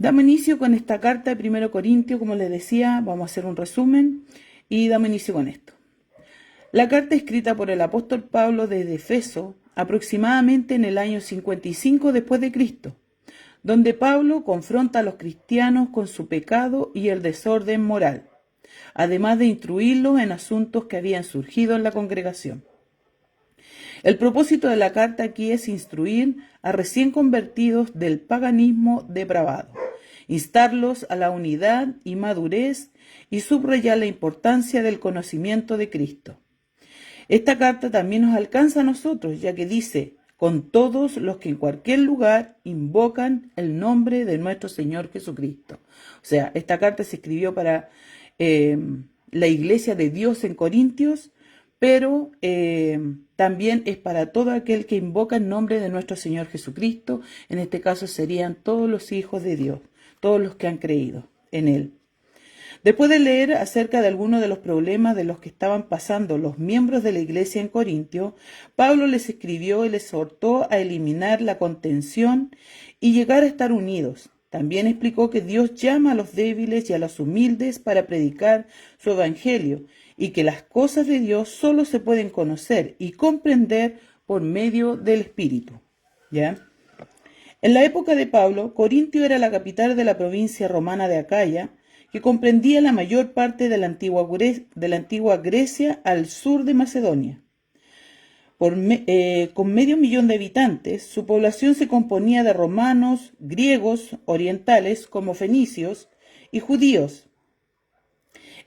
Damos inicio con esta carta de 1 Corintios, como les decía, vamos a hacer un resumen y damos inicio con esto. La carta escrita por el apóstol Pablo desde Efeso, aproximadamente en el año 55 después de Cristo, donde Pablo confronta a los cristianos con su pecado y el desorden moral, además de instruirlos en asuntos que habían surgido en la congregación. El propósito de la carta aquí es instruir a recién convertidos del paganismo depravado, instarlos a la unidad y madurez y subrayar la importancia del conocimiento de Cristo. Esta carta también nos alcanza a nosotros, ya que dice, con todos los que en cualquier lugar invocan el nombre de nuestro Señor Jesucristo. O sea, esta carta se escribió para la iglesia de Dios en Corintios, pero también es para todo aquel que invoca el nombre de nuestro Señor Jesucristo. En este caso serían todos los hijos de Dios, todos los que han creído en Él. Después de leer acerca de algunos de los problemas de los que estaban pasando los miembros de la iglesia en Corintio, Pablo les escribió y les exhortó a eliminar la contención y llegar a estar unidos. También explicó que Dios llama a los débiles y a los humildes para predicar su evangelio y que las cosas de Dios solo se pueden conocer y comprender por medio del Espíritu. ¿Ya? En la época de Pablo, Corintio era la capital de la provincia romana de Acaya, que comprendía la mayor parte de la antigua Grecia al sur de Macedonia. Con 500.000 de habitantes, su población se componía de romanos, griegos, orientales como fenicios y judíos.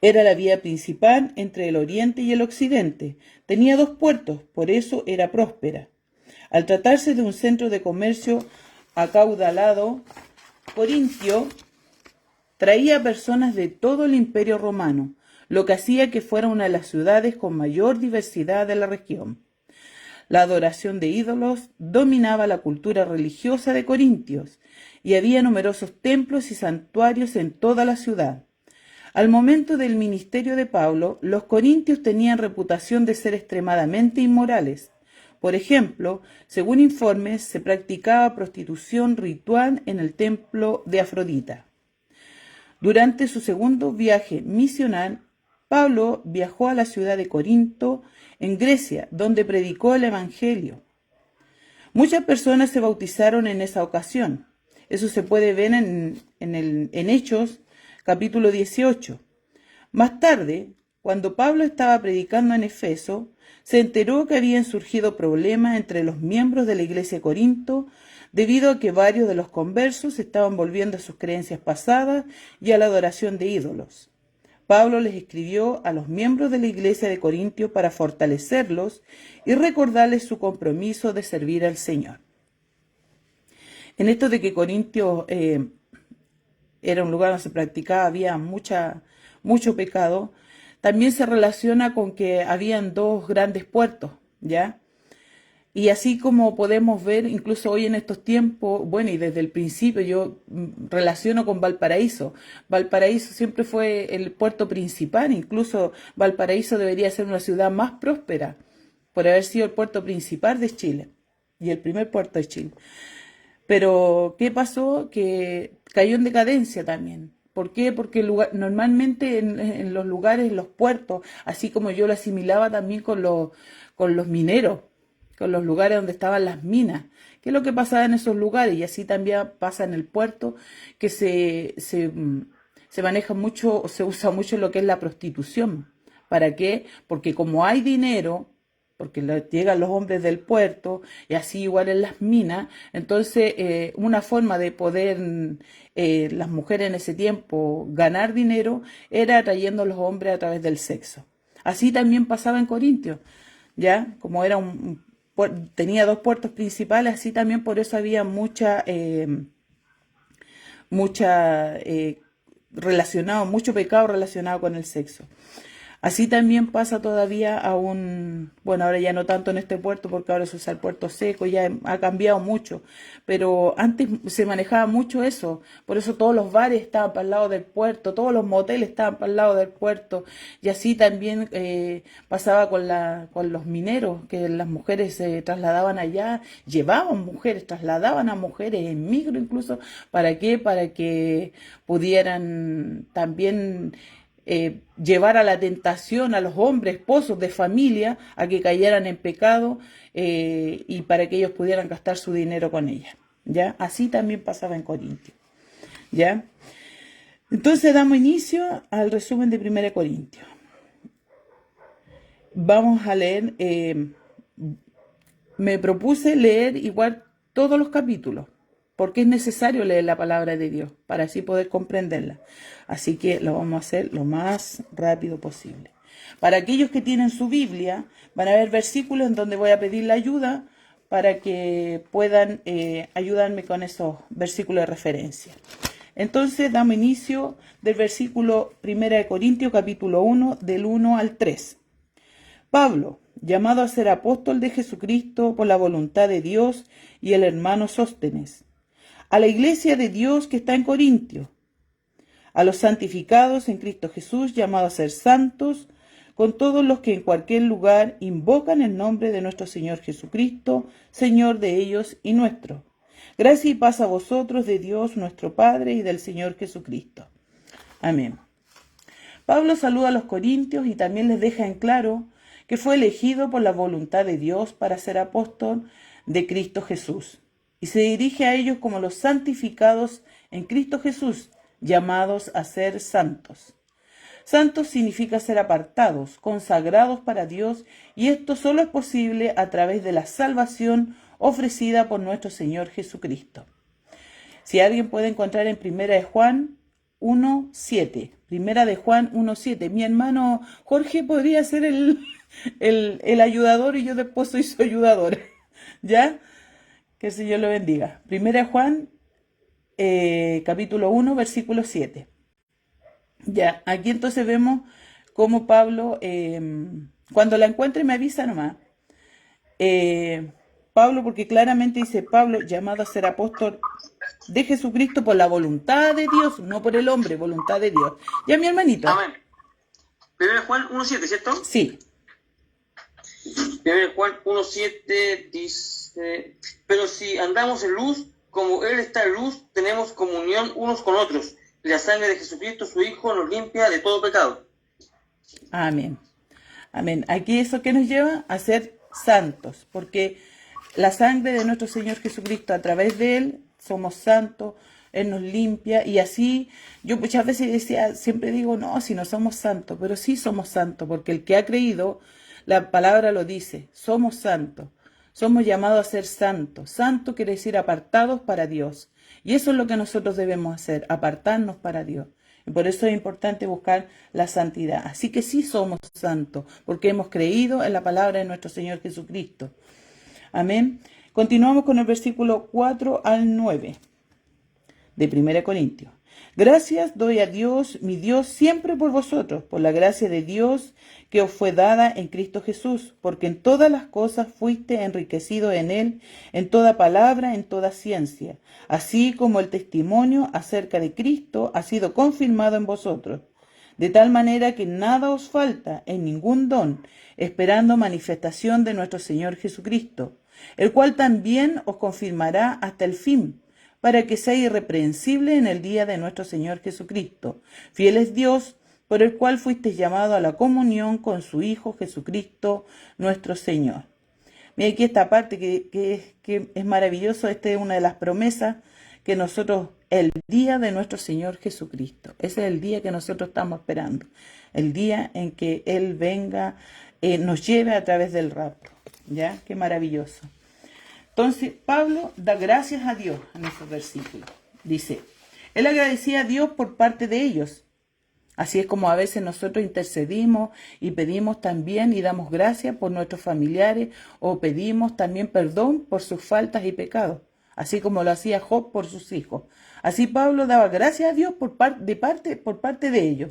Era la vía principal entre el oriente y el occidente. Tenía 2 puertos, por eso era próspera. Al tratarse de un centro de comercio acaudalado, Corintio traía personas de todo el imperio romano, lo que hacía que fuera una de las ciudades con mayor diversidad de la región. La adoración de ídolos dominaba la cultura religiosa de Corintios y había numerosos templos y santuarios en toda la ciudad. Al momento del ministerio de Pablo, los corintios tenían reputación de ser extremadamente inmorales. Por ejemplo, según informes, se practicaba prostitución ritual en el templo de Afrodita. Durante su segundo viaje misional, Pablo viajó a la ciudad de Corinto, en Grecia, donde predicó el Evangelio. Muchas personas se bautizaron en esa ocasión. Eso se puede ver en Hechos, capítulo 18. Más tarde, cuando Pablo estaba predicando en Efeso, se enteró que habían surgido problemas entre los miembros de la iglesia de Corinto, debido a que varios de los conversos estaban volviendo a sus creencias pasadas y a la adoración de ídolos. Pablo les escribió a los miembros de la iglesia de Corintio para fortalecerlos y recordarles su compromiso de servir al Señor. En esto de que Corintio era un lugar donde se practicaba, había mucho pecado, también se relaciona con que habían 2 grandes puertos, ¿ya? Y así como podemos ver, incluso hoy en estos tiempos, bueno, y desde el principio yo relaciono con Valparaíso. Valparaíso siempre fue el puerto principal, incluso Valparaíso debería ser una ciudad más próspera por haber sido el puerto principal de Chile y el primer puerto de Chile. Pero, ¿qué pasó? Que cayó en decadencia también. ¿Por qué? Porque normalmente en los lugares, en los puertos, así como yo lo asimilaba también con los mineros, con los lugares donde estaban las minas. ¿Qué es lo que pasaba en esos lugares? Y así también pasa en el puerto, que se maneja mucho, se usa mucho lo que es la prostitución. ¿Para qué? Porque como hay dinero, porque llegan los hombres del puerto, y así igual en las minas, entonces una forma de poder las mujeres en ese tiempo ganar dinero era atrayendo a los hombres a través del sexo. Así también pasaba en Corintio, ¿ya? Como era tenía 2 puertos principales, así también por eso había mucho pecado relacionado con el sexo. Así también pasa todavía aún, bueno, ahora ya no tanto en este puerto porque ahora se usa el puerto seco, ya ha cambiado mucho, pero antes se manejaba mucho eso, por eso todos los bares estaban para el lado del puerto, todos los moteles estaban para el lado del puerto, y así también pasaba con los mineros, que las mujeres se trasladaban allá, llevaban mujeres, trasladaban a mujeres en micro incluso, ¿para qué? Para que pudieran también llevar a la tentación a los hombres, esposos de familia, a que cayeran en pecado y para que ellos pudieran gastar su dinero con ella. ¿Ya? Así también pasaba en Corintios. ¿Ya? Entonces damos inicio al resumen de 1 Corintios. Vamos a leer, me propuse leer igual todos los capítulos, porque es necesario leer la palabra de Dios para así poder comprenderla. Así que lo vamos a hacer lo más rápido posible. Para aquellos que tienen su Biblia, van a haber versículos en donde voy a pedir la ayuda para que puedan ayudarme con esos versículos de referencia. Entonces damos inicio del versículo 1 Corintios capítulo 1 del 1 al 3. Pablo, llamado a ser apóstol de Jesucristo por la voluntad de Dios, y el hermano Sóstenes, a la iglesia de Dios que está en Corintio, a los santificados en Cristo Jesús, llamados a ser santos, con todos los que en cualquier lugar invocan el nombre de nuestro Señor Jesucristo, Señor de ellos y nuestro. Gracia y paz a vosotros de Dios nuestro Padre y del Señor Jesucristo. Amén. Pablo saluda a los corintios y también les deja en claro que fue elegido por la voluntad de Dios para ser apóstol de Cristo Jesús. Y se dirige a ellos como los santificados en Cristo Jesús, llamados a ser santos. Santos significa ser apartados, consagrados para Dios, y esto solo es posible a través de la salvación ofrecida por nuestro Señor Jesucristo. Si alguien puede encontrar en 1 de Juan 1:7, 1 de Juan 1:7, mi hermano Jorge podría ser el ayudador y yo después soy su ayudadora, ¿ya? Que el Señor lo bendiga. 1 de Juan, capítulo 1, versículo 7. Ya, aquí entonces vemos cómo Pablo, cuando la encuentre me avisa nomás. Pablo, porque claramente dice Pablo, llamado a ser apóstol de Jesucristo por la voluntad de Dios, no por el hombre, voluntad de Dios. Ya, mi hermanito. Amén. 1 Juan 1.7, ¿cierto? Sí. 1 Juan 1.7 dice, pero si andamos en luz, como Él está en luz, tenemos comunión unos con otros. Y la sangre de Jesucristo, su Hijo, nos limpia de todo pecado. Amén. Amén. Aquí eso que nos lleva a ser santos, porque la sangre de nuestro Señor Jesucristo, a través de Él, somos santos, Él nos limpia, y así, yo muchas veces decía, siempre digo, no, si no somos santos, pero sí somos santos, porque el que ha creído, la palabra lo dice, somos santos, somos llamados a ser santos. Santo quiere decir apartados para Dios, y eso es lo que nosotros debemos hacer, apartarnos para Dios. Y por eso es importante buscar la santidad. Así que sí somos santos, porque hemos creído en la palabra de nuestro Señor Jesucristo. Amén. Continuamos con el versículo 4 al 9 de 1 Corintios. Gracias doy a Dios, mi Dios, siempre por vosotros, por la gracia de Dios que os fue dada en Cristo Jesús, porque en todas las cosas fuiste enriquecido en Él, en toda palabra, en toda ciencia, así como el testimonio acerca de Cristo ha sido confirmado en vosotros, de tal manera que nada os falta en ningún don, esperando manifestación de nuestro Señor Jesucristo, el cual también os confirmará hasta el fin, para que sea irreprensible en el día de nuestro Señor Jesucristo. Fiel es Dios, por el cual fuisteis llamados a la comunión con su Hijo Jesucristo, nuestro Señor. Mira aquí esta parte que es maravilloso. Esta es una de las promesas que nosotros, el día de nuestro Señor Jesucristo, ese es el día que nosotros estamos esperando, el día en que Él venga, nos lleve a través del rapto. ¿Ya? Qué maravilloso. Entonces, Pablo da gracias a Dios en esos versículos. Dice, él agradecía a Dios por parte de ellos. Así es como a veces nosotros intercedimos y pedimos también y damos gracias por nuestros familiares, o pedimos también perdón por sus faltas y pecados, así como lo hacía Job por sus hijos. Así Pablo daba gracias a Dios por parte de ellos.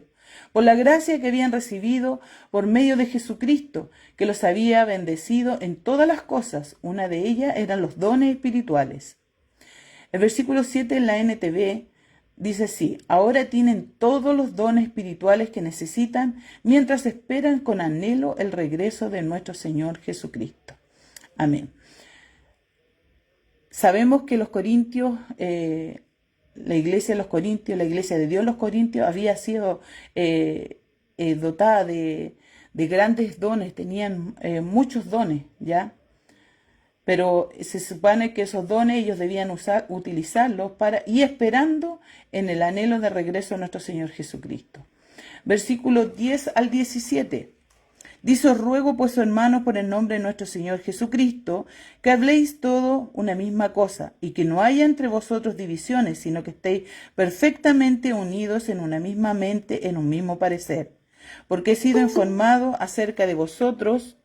por la gracia que habían recibido por medio de Jesucristo, que los había bendecido en todas las cosas. Una de ellas eran los dones espirituales. El versículo 7 en la NTV dice así: ahora tienen todos los dones espirituales que necesitan mientras esperan con anhelo el regreso de nuestro Señor Jesucristo. Amén. Sabemos que los corintios, la iglesia de los corintios, la iglesia de Dios los corintios, había sido dotada de grandes dones, tenían muchos dones, ¿ya? Pero se supone que esos dones ellos debían utilizarlos y esperando en el anhelo de regreso de nuestro Señor Jesucristo. Versículos 10 al 17. Dice: os ruego pues, hermanos, por el nombre de nuestro Señor Jesucristo, que habléis todo una misma cosa, y que no haya entre vosotros divisiones, sino que estéis perfectamente unidos en una misma mente, en un mismo parecer. Porque he sido informado acerca de vosotros,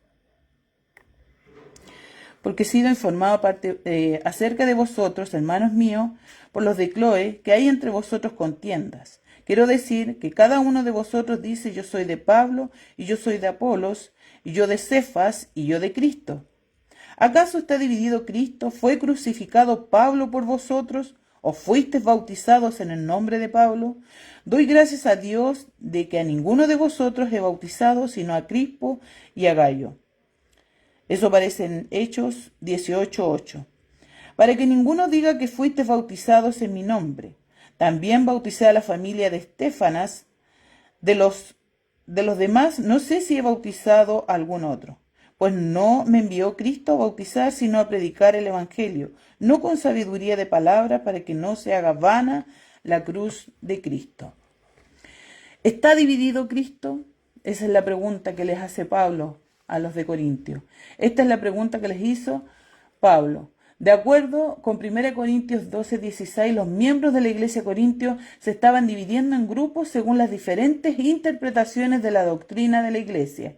acerca de vosotros, hermanos míos, por los de Cloé, que hay entre vosotros contiendas. Quiero decir que cada uno de vosotros dice: yo soy de Pablo, y yo soy de Apolos, y yo de Cefas, y yo de Cristo. ¿Acaso está dividido Cristo? ¿Fue crucificado Pablo por vosotros? ¿O fuisteis bautizados en el nombre de Pablo? Doy gracias a Dios de que a ninguno de vosotros he bautizado, sino a Crispo y a Gayo. Eso aparece en Hechos 18:8. Para que ninguno diga que fuisteis bautizados en mi nombre. También bauticé a la familia de Estéfanas. De los demás no sé si he bautizado a algún otro, pues no me envió Cristo a bautizar, sino a predicar el Evangelio, no con sabiduría de palabra, para que no se haga vana la cruz de Cristo. ¿Está dividido Cristo? Esa es la pregunta que les hace Pablo a los de Corintios. Esta es la pregunta que les hizo Pablo. De acuerdo con 1 Corintios 12:16, los miembros de la iglesia de Corintios se estaban dividiendo en grupos según las diferentes interpretaciones de la doctrina de la iglesia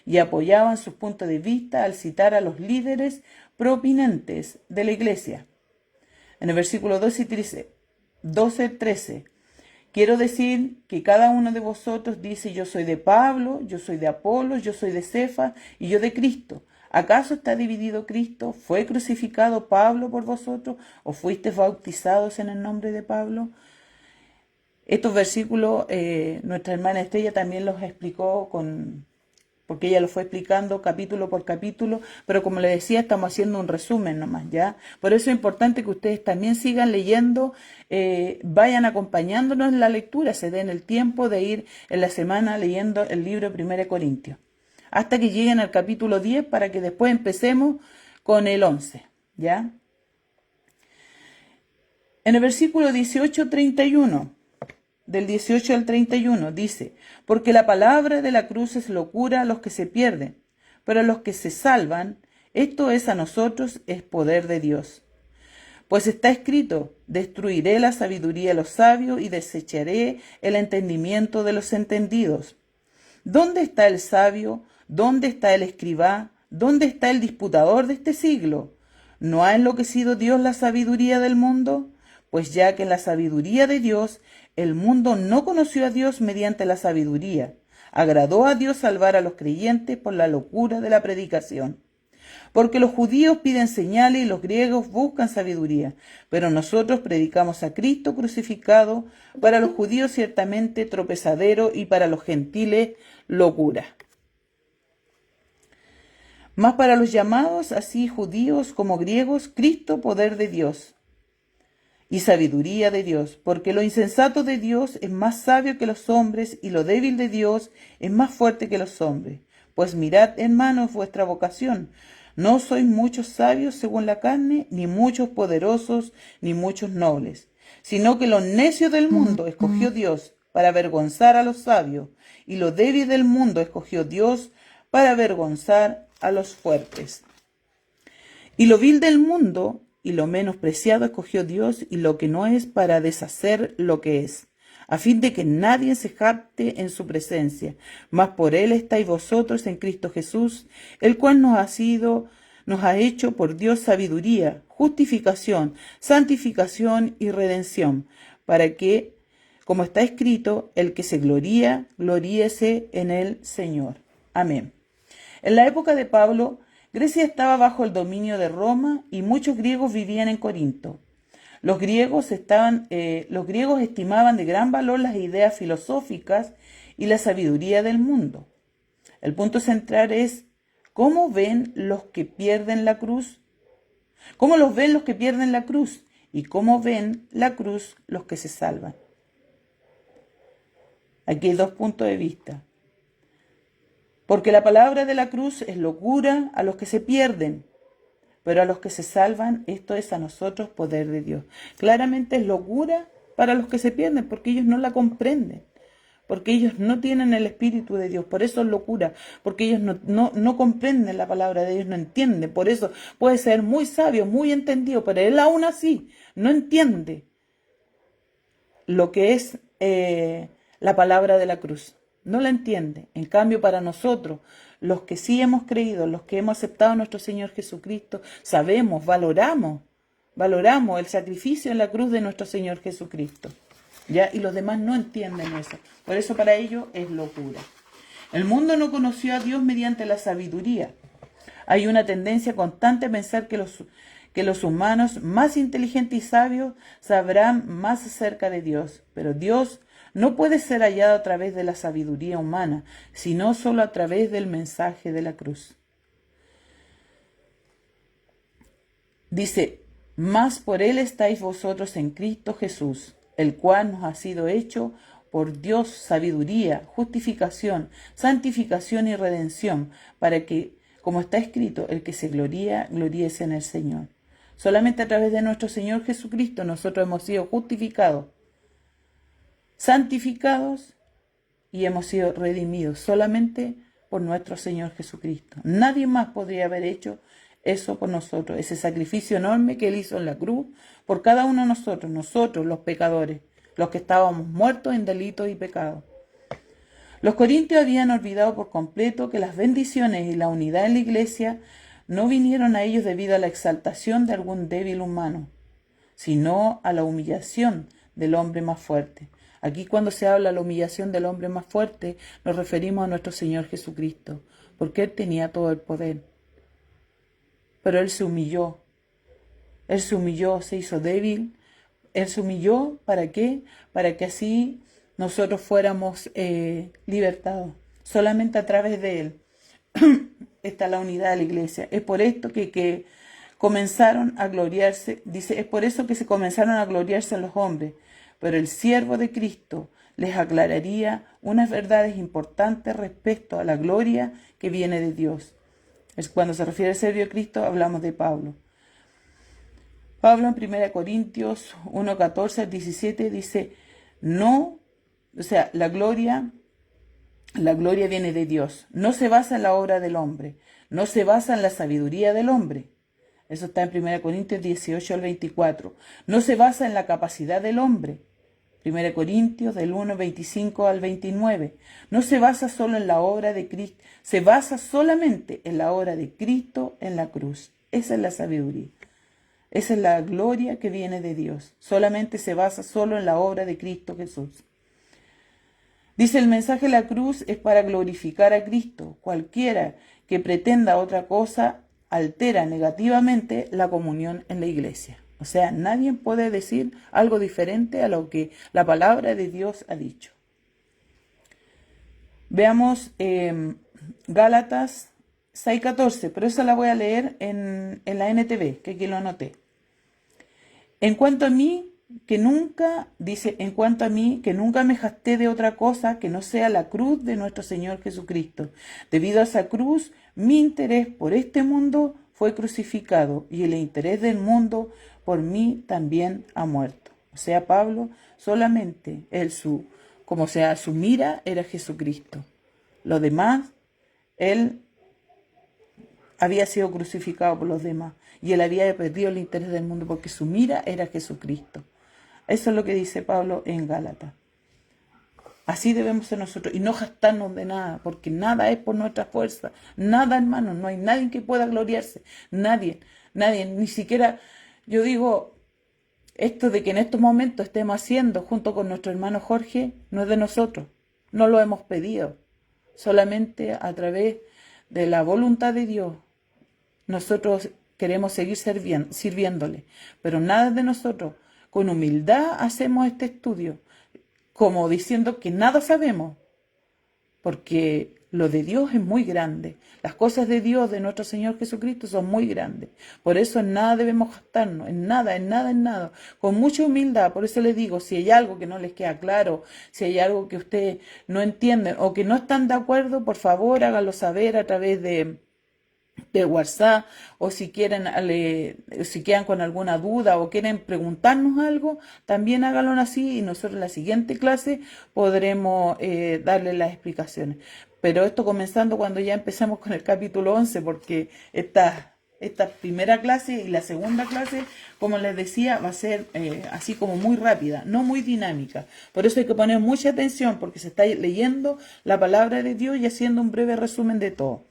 y apoyaban sus puntos de vista al citar a los líderes prominentes de la iglesia. En el versículo 12:13, quiero decir que cada uno de vosotros dice: yo soy de Pablo, yo soy de Apolos, yo soy de Cefas y yo de Cristo. ¿Acaso está dividido Cristo? ¿Fue crucificado Pablo por vosotros? ¿O fuisteis bautizados en el nombre de Pablo? Estos versículos nuestra hermana Estrella también los explicó porque ella lo fue explicando capítulo por capítulo, pero como le decía, estamos haciendo un resumen nomás, ¿ya? Por eso es importante que ustedes también sigan leyendo, vayan acompañándonos en la lectura, se den el tiempo de ir en la semana leyendo el libro de 1 Corintios, hasta que lleguen al capítulo 10, para que después empecemos con el 11, ¿ya? En el versículo 18:31, del 18 al 31, dice: porque la palabra de la cruz es locura a los que se pierden, pero a los que se salvan, esto es a nosotros, es poder de Dios. Pues está escrito: destruiré la sabiduría de los sabios y desecharé el entendimiento de los entendidos. ¿Dónde está el sabio? ¿Dónde está el escribá? ¿Dónde está el disputador de este siglo? ¿No ha enloquecido Dios la sabiduría del mundo? Pues ya que en la sabiduría de Dios el mundo no conoció a Dios mediante la sabiduría, agradó a Dios salvar a los creyentes por la locura de la predicación. Porque los judíos piden señales y los griegos buscan sabiduría, pero nosotros predicamos a Cristo crucificado, para los judíos ciertamente tropezadero y para los gentiles locura. Mas para los llamados, así judíos como griegos, Cristo poder de Dios y sabiduría de Dios, porque lo insensato de Dios es más sabio que los hombres, y lo débil de Dios es más fuerte que los hombres. Pues mirad, hermanos, vuestra vocación. No sois muchos sabios según la carne, ni muchos poderosos, ni muchos nobles, sino que lo necio del mundo escogió Dios para avergonzar a los sabios, y lo débil del mundo escogió Dios para avergonzar a los fuertes. Y lo vil del mundo y lo menospreciado escogió Dios, y lo que no es, para deshacer lo que es, a fin de que nadie se jacte en su presencia. Mas por él estáis vosotros en Cristo Jesús, el cual nos ha hecho por Dios sabiduría, justificación, santificación y redención, para que como está escrito, el que se gloría, gloríese en el Señor. Amén. En la época de Pablo, Grecia estaba bajo el dominio de Roma y muchos griegos vivían en Corinto. Los griegos estimaban de gran valor las ideas filosóficas y la sabiduría del mundo. El punto central es, ¿cómo ven los que pierden la cruz? ¿Cómo los ven los que pierden la cruz? ¿Y cómo ven la cruz los que se salvan? Aquí hay dos puntos de vista. Porque la palabra de la cruz es locura a los que se pierden, pero a los que se salvan, esto es a nosotros poder de Dios. Claramente es locura para los que se pierden, porque ellos no la comprenden, porque ellos no tienen el Espíritu de Dios, por eso es locura, porque ellos no comprenden la palabra de Dios, no entienden, por eso puede ser muy sabio, muy entendido, pero él aún así no entiende lo que es la palabra de la cruz. No la entiende. En cambio, para nosotros, los que sí hemos creído, los que hemos aceptado a nuestro Señor Jesucristo, sabemos, valoramos el sacrificio en la cruz de nuestro Señor Jesucristo. ¿Ya? Y los demás no entienden eso. Por eso para ellos es locura. El mundo no conoció a Dios mediante la sabiduría. Hay una tendencia constante a pensar que los humanos más inteligentes y sabios sabrán más acerca de Dios. Pero Dios no puede ser hallado a través de la sabiduría humana, sino solo a través del mensaje de la cruz. Dice, mas por él estáis vosotros en Cristo Jesús, el cual nos ha sido hecho por Dios sabiduría, justificación, santificación y redención, para que, como está escrito, el que se gloría, gloríese en el Señor. Solamente a través de nuestro Señor Jesucristo nosotros hemos sido justificados, santificados y hemos sido redimidos solamente por nuestro Señor Jesucristo. Nadie más podría haber hecho eso por nosotros, ese sacrificio enorme que Él hizo en la cruz por cada uno de nosotros los pecadores, los que estábamos muertos en delitos y pecados. Los corintios habían olvidado por completo que las bendiciones y la unidad en la iglesia no vinieron a ellos debido a la exaltación de algún débil humano, sino a la humillación del hombre más fuerte. Aquí cuando se habla de la humillación del hombre más fuerte, nos referimos a nuestro Señor Jesucristo, porque Él tenía todo el poder. Pero Él se humilló, se hizo débil. Él se humilló, ¿para qué? Para que así nosotros fuéramos libertados. Solamente a través de Él está la unidad de la iglesia. Es por esto que comenzaron a gloriarse, dice, es por eso que se comenzaron a gloriarse los hombres. Pero el siervo de Cristo les aclararía unas verdades importantes respecto a la gloria que viene de Dios. Cuando se refiere al siervo de Cristo, hablamos de Pablo. Pablo en 1 Corintios 1, 14 al 17 dice, la gloria viene de Dios. No se basa en la obra del hombre, no se basa en la sabiduría del hombre. Eso está en 1 Corintios 18 al 24. No se basa en la capacidad del hombre. 1 Corintios del 1, 25 al 29. No se basa solo en la obra de Cristo, se basa solamente en la obra de Cristo en la cruz. Esa es la sabiduría. Esa es la gloria que viene de Dios. Solamente se basa solo en la obra de Cristo Jesús. Dice, el mensaje de la cruz es para glorificar a Cristo. Cualquiera que pretenda otra cosa altera negativamente la comunión en la iglesia. O sea, nadie puede decir algo diferente a lo que la palabra de Dios ha dicho. Veamos Gálatas 6:14, pero esa la voy a leer en la NTV, que aquí lo anoté. En cuanto a mí, que nunca me jacté de otra cosa que no sea la cruz de nuestro Señor Jesucristo. Debido a esa cruz, mi interés por este mundo fue crucificado y el interés del mundo por mí también ha muerto. O sea, Pablo solamente su mira era Jesucristo. Lo demás, él había sido crucificado por los demás y él había perdido el interés del mundo porque su mira era Jesucristo. Eso es lo que dice Pablo en Gálatas. Así debemos ser nosotros y no jactarnos de nada, porque nada es por nuestra fuerza. Nada, hermanos, no hay nadie que pueda gloriarse. Nadie, ni siquiera, yo digo, Esto de que en estos momentos estemos haciendo junto con nuestro hermano Jorge no es de nosotros, no lo hemos pedido, solamente a través de la voluntad de Dios. Nosotros queremos seguir sirviéndole, pero nada de nosotros. Con humildad hacemos este estudio, como diciendo que nada sabemos, porque lo de Dios es muy grande. Las cosas de Dios, de nuestro Señor Jesucristo, son muy grandes. Por eso en nada debemos gastarnos, en nada, en nada, en nada. Con mucha humildad. Por eso les digo, si hay algo que no les queda claro, si hay algo que ustedes no entienden o que no están de acuerdo, por favor háganlo saber a través de WhatsApp, o si quieren, si quedan con alguna duda o quieren preguntarnos algo, también háganlo así y nosotros en la siguiente clase podremos darles las explicaciones. Pero esto comenzando cuando ya empezamos con el capítulo 11, porque esta primera clase y la segunda clase, como les decía, va a ser así como muy rápida, no muy dinámica. Por eso hay que poner mucha atención, porque se está leyendo la palabra de Dios y haciendo un breve resumen de todo.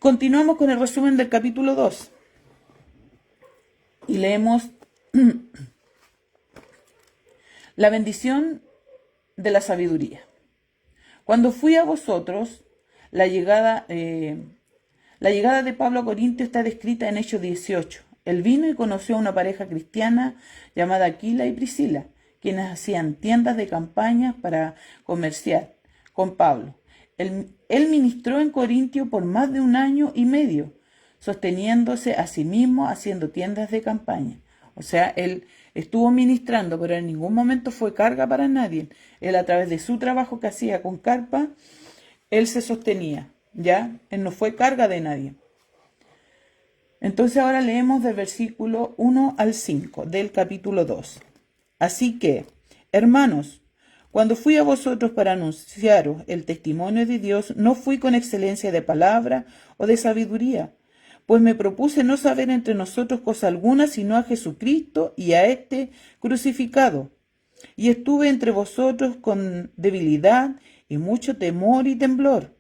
Continuamos con el resumen del capítulo 2 y leemos la bendición de la sabiduría. Cuando fui a vosotros, la llegada de Pablo a Corintio está descrita en Hechos 18. Él vino y conoció a una pareja cristiana llamada Aquila y Priscila, quienes hacían tiendas de campaña para comerciar con Pablo. Él ministró en Corintio por más de 1 año y medio, sosteniéndose a sí mismo haciendo tiendas de campaña. O sea, él estuvo ministrando, pero en ningún momento fue carga para nadie. Él, a través de su trabajo que hacía con carpa, él se sostenía, ¿ya? Él no fue carga de nadie. Entonces ahora leemos del versículo 1 al 5 del capítulo 2. Así que, hermanos, cuando fui a vosotros para anunciaros el testimonio de Dios, no fui con excelencia de palabra o de sabiduría, pues me propuse no saber entre nosotros cosa alguna, sino a Jesucristo y a este crucificado. Y estuve entre vosotros con debilidad y mucho temor y temblor.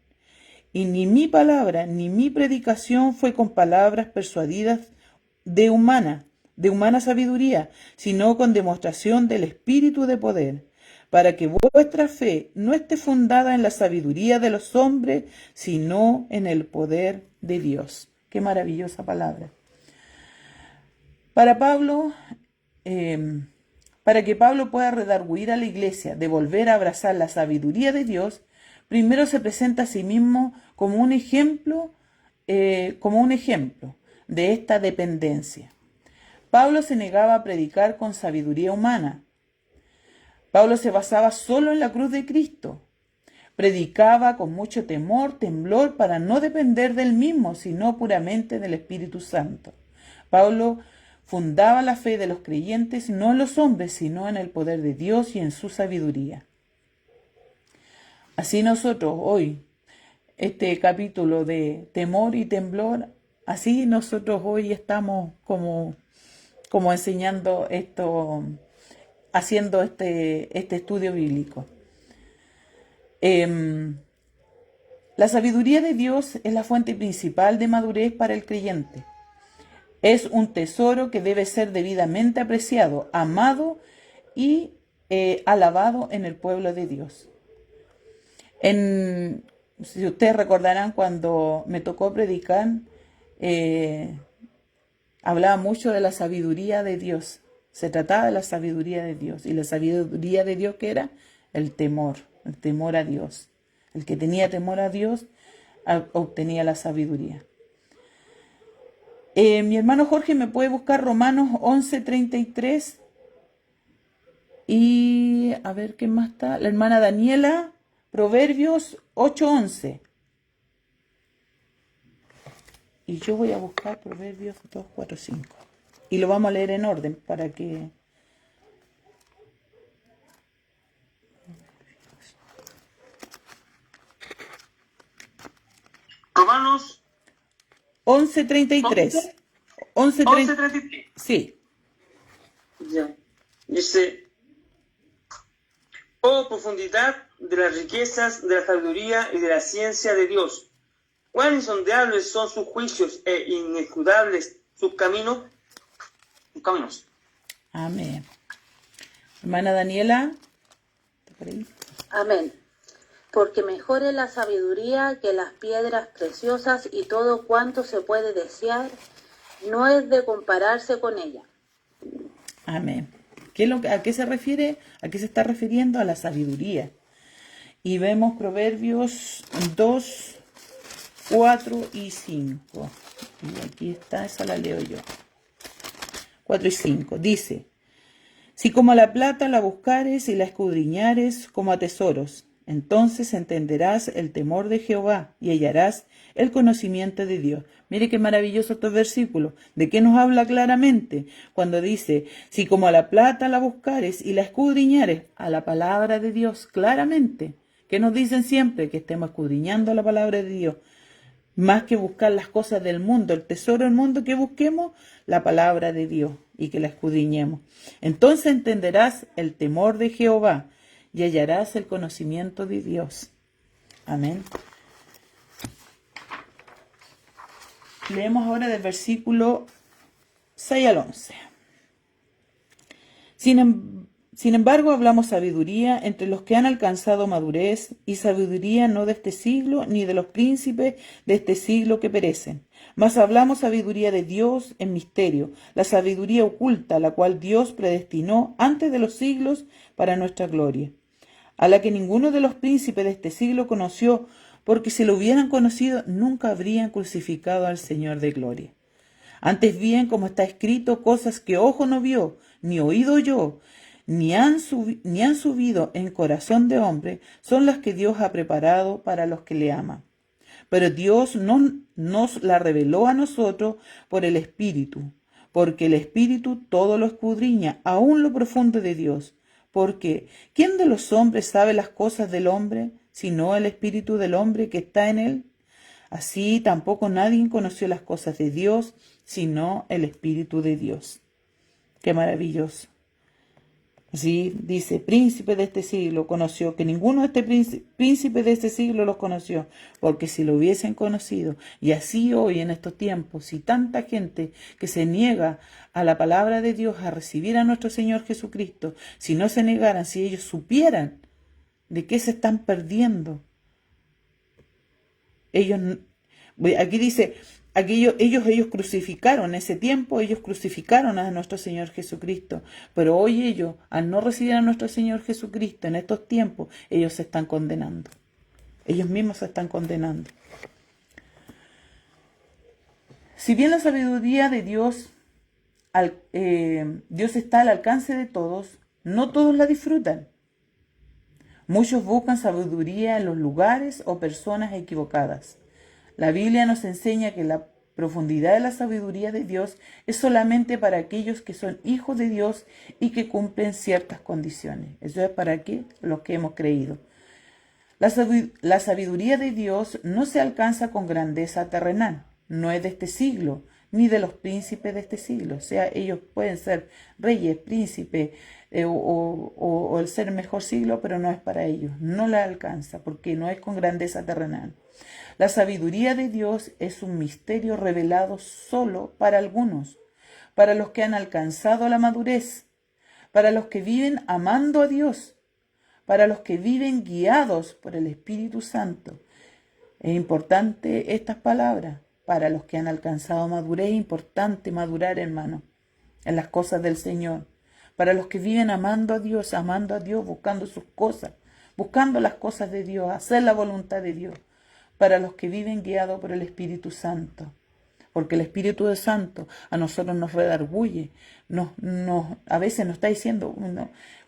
Y ni mi palabra ni mi predicación fue con palabras persuadidas de humana sabiduría, sino con demostración del Espíritu de poder, para que vuestra fe no esté fundada en la sabiduría de los hombres, sino en el poder de Dios. Qué maravillosa palabra. Para que Pablo pueda redarguir a la iglesia de volver a abrazar la sabiduría de Dios, primero se presenta a sí mismo como un ejemplo de esta dependencia. Pablo se negaba a predicar con sabiduría humana. Pablo se basaba solo en la cruz de Cristo. Predicaba con mucho temor, temblor, para no depender del mismo, sino puramente del Espíritu Santo. Pablo fundaba la fe de los creyentes no en los hombres, sino en el poder de Dios y en su sabiduría. Así nosotros hoy, este capítulo de temor y temblor, así nosotros hoy estamos como enseñando esto, haciendo este estudio bíblico. La sabiduría de Dios es la fuente principal de madurez para el creyente. Es un tesoro que debe ser debidamente apreciado, amado y alabado en el pueblo de Dios. Si ustedes recordarán, cuando me tocó predicar, hablaba mucho de la sabiduría de Dios. Se trataba de la sabiduría de Dios. ¿Y la sabiduría de Dios qué era? El temor a Dios. El que tenía temor a Dios obtenía la sabiduría. Mi hermano Jorge me puede buscar Romanos 11:33. Y a ver qué más está. La hermana Daniela, Proverbios 8:11. Y yo voy a buscar Proverbios 2, 4, 5. Y lo vamos a leer en orden para que... Romanos 11:33. 11:33. Sí. Ya. Dice: oh profundidad de las riquezas, de la sabiduría y de la ciencia de Dios. Cuán insondables son sus juicios e inescrutables sus caminos. caminos. Amén. Hermana Daniela, ¿está por ahí? Amén. Porque mejor es la sabiduría que las piedras preciosas y todo cuanto se puede desear no es de compararse con ella. Amén. ¿A qué se refiere? ¿A qué se está refiriendo? A la sabiduría. Y vemos Proverbios 2, 4 y 5. Y aquí está, esa la leo yo. 4 y 5. Dice: si como la plata la buscares y la escudriñares como a tesoros, entonces entenderás el temor de Jehová y hallarás el conocimiento de Dios. Mire qué maravilloso estos versículos. ¿De qué nos habla claramente? Cuando dice, si como a la plata la buscares y la escudriñares, a la palabra de Dios, claramente. ¿Qué nos dicen siempre? Que estemos escudriñando la palabra de Dios. Más que buscar las cosas del mundo, el tesoro del mundo, que busquemos la palabra de Dios y que la escudriñemos. Entonces entenderás el temor de Jehová y hallarás el conocimiento de Dios. Amén. Leemos ahora del versículo 6 al 11. Sin embargo, hablamos sabiduría entre los que han alcanzado madurez, y sabiduría no de este siglo, ni de los príncipes de este siglo que perecen. Mas hablamos sabiduría de Dios en misterio, la sabiduría oculta, la cual Dios predestinó antes de los siglos para nuestra gloria, a la que ninguno de los príncipes de este siglo conoció, porque si lo hubieran conocido, nunca habrían crucificado al Señor de gloria. Antes bien, como está escrito, cosas que ojo no vio, ni oído oyó, ni han subido en corazón de hombre, son las que Dios ha preparado para los que le aman. Pero Dios no nos la reveló a nosotros por el Espíritu, porque el Espíritu todo lo escudriña, aún lo profundo de Dios. Porque ¿quién de los hombres sabe las cosas del hombre, sino el Espíritu del hombre que está en él? Así tampoco nadie conoció las cosas de Dios, sino el Espíritu de Dios. ¡Qué maravilloso! Así dice, príncipe de este siglo conoció, que ninguno de este príncipe de este siglo los conoció, porque si lo hubiesen conocido, y así hoy en estos tiempos, si tanta gente que se niega a la palabra de Dios, a recibir a nuestro Señor Jesucristo, si no se negaran, si ellos supieran de qué se están perdiendo, aquí dice, ellos crucificaron, en ese tiempo ellos crucificaron a nuestro Señor Jesucristo, pero hoy ellos, al no recibir a nuestro Señor Jesucristo en estos tiempos, ellos se están condenando. Ellos mismos se están condenando. Si bien la sabiduría de Dios, Dios está al alcance de todos, no todos la disfrutan. Muchos buscan sabiduría en los lugares o personas equivocadas. La Biblia nos enseña que la profundidad de la sabiduría de Dios es solamente para aquellos que son hijos de Dios y que cumplen ciertas condiciones. Eso es para los que hemos creído. La sabiduría de Dios no se alcanza con grandeza terrenal, no es de este siglo, ni de los príncipes de este siglo. O sea, ellos pueden ser reyes, príncipes o el ser mejor siglo, pero no es para ellos. No la alcanza porque no es con grandeza terrenal. La sabiduría de Dios es un misterio revelado solo para algunos, para los que han alcanzado la madurez, para los que viven amando a Dios, para los que viven guiados por el Espíritu Santo. Es importante estas palabras. Para los que han alcanzado madurez, es importante madurar, hermano, en las cosas del Señor. Para los que viven amando a Dios, buscando sus cosas, buscando las cosas de Dios, hacer la voluntad de Dios. Para los que viven guiados por el Espíritu Santo. Porque el Espíritu Santo a nosotros nos redarguye, a veces nos está diciendo,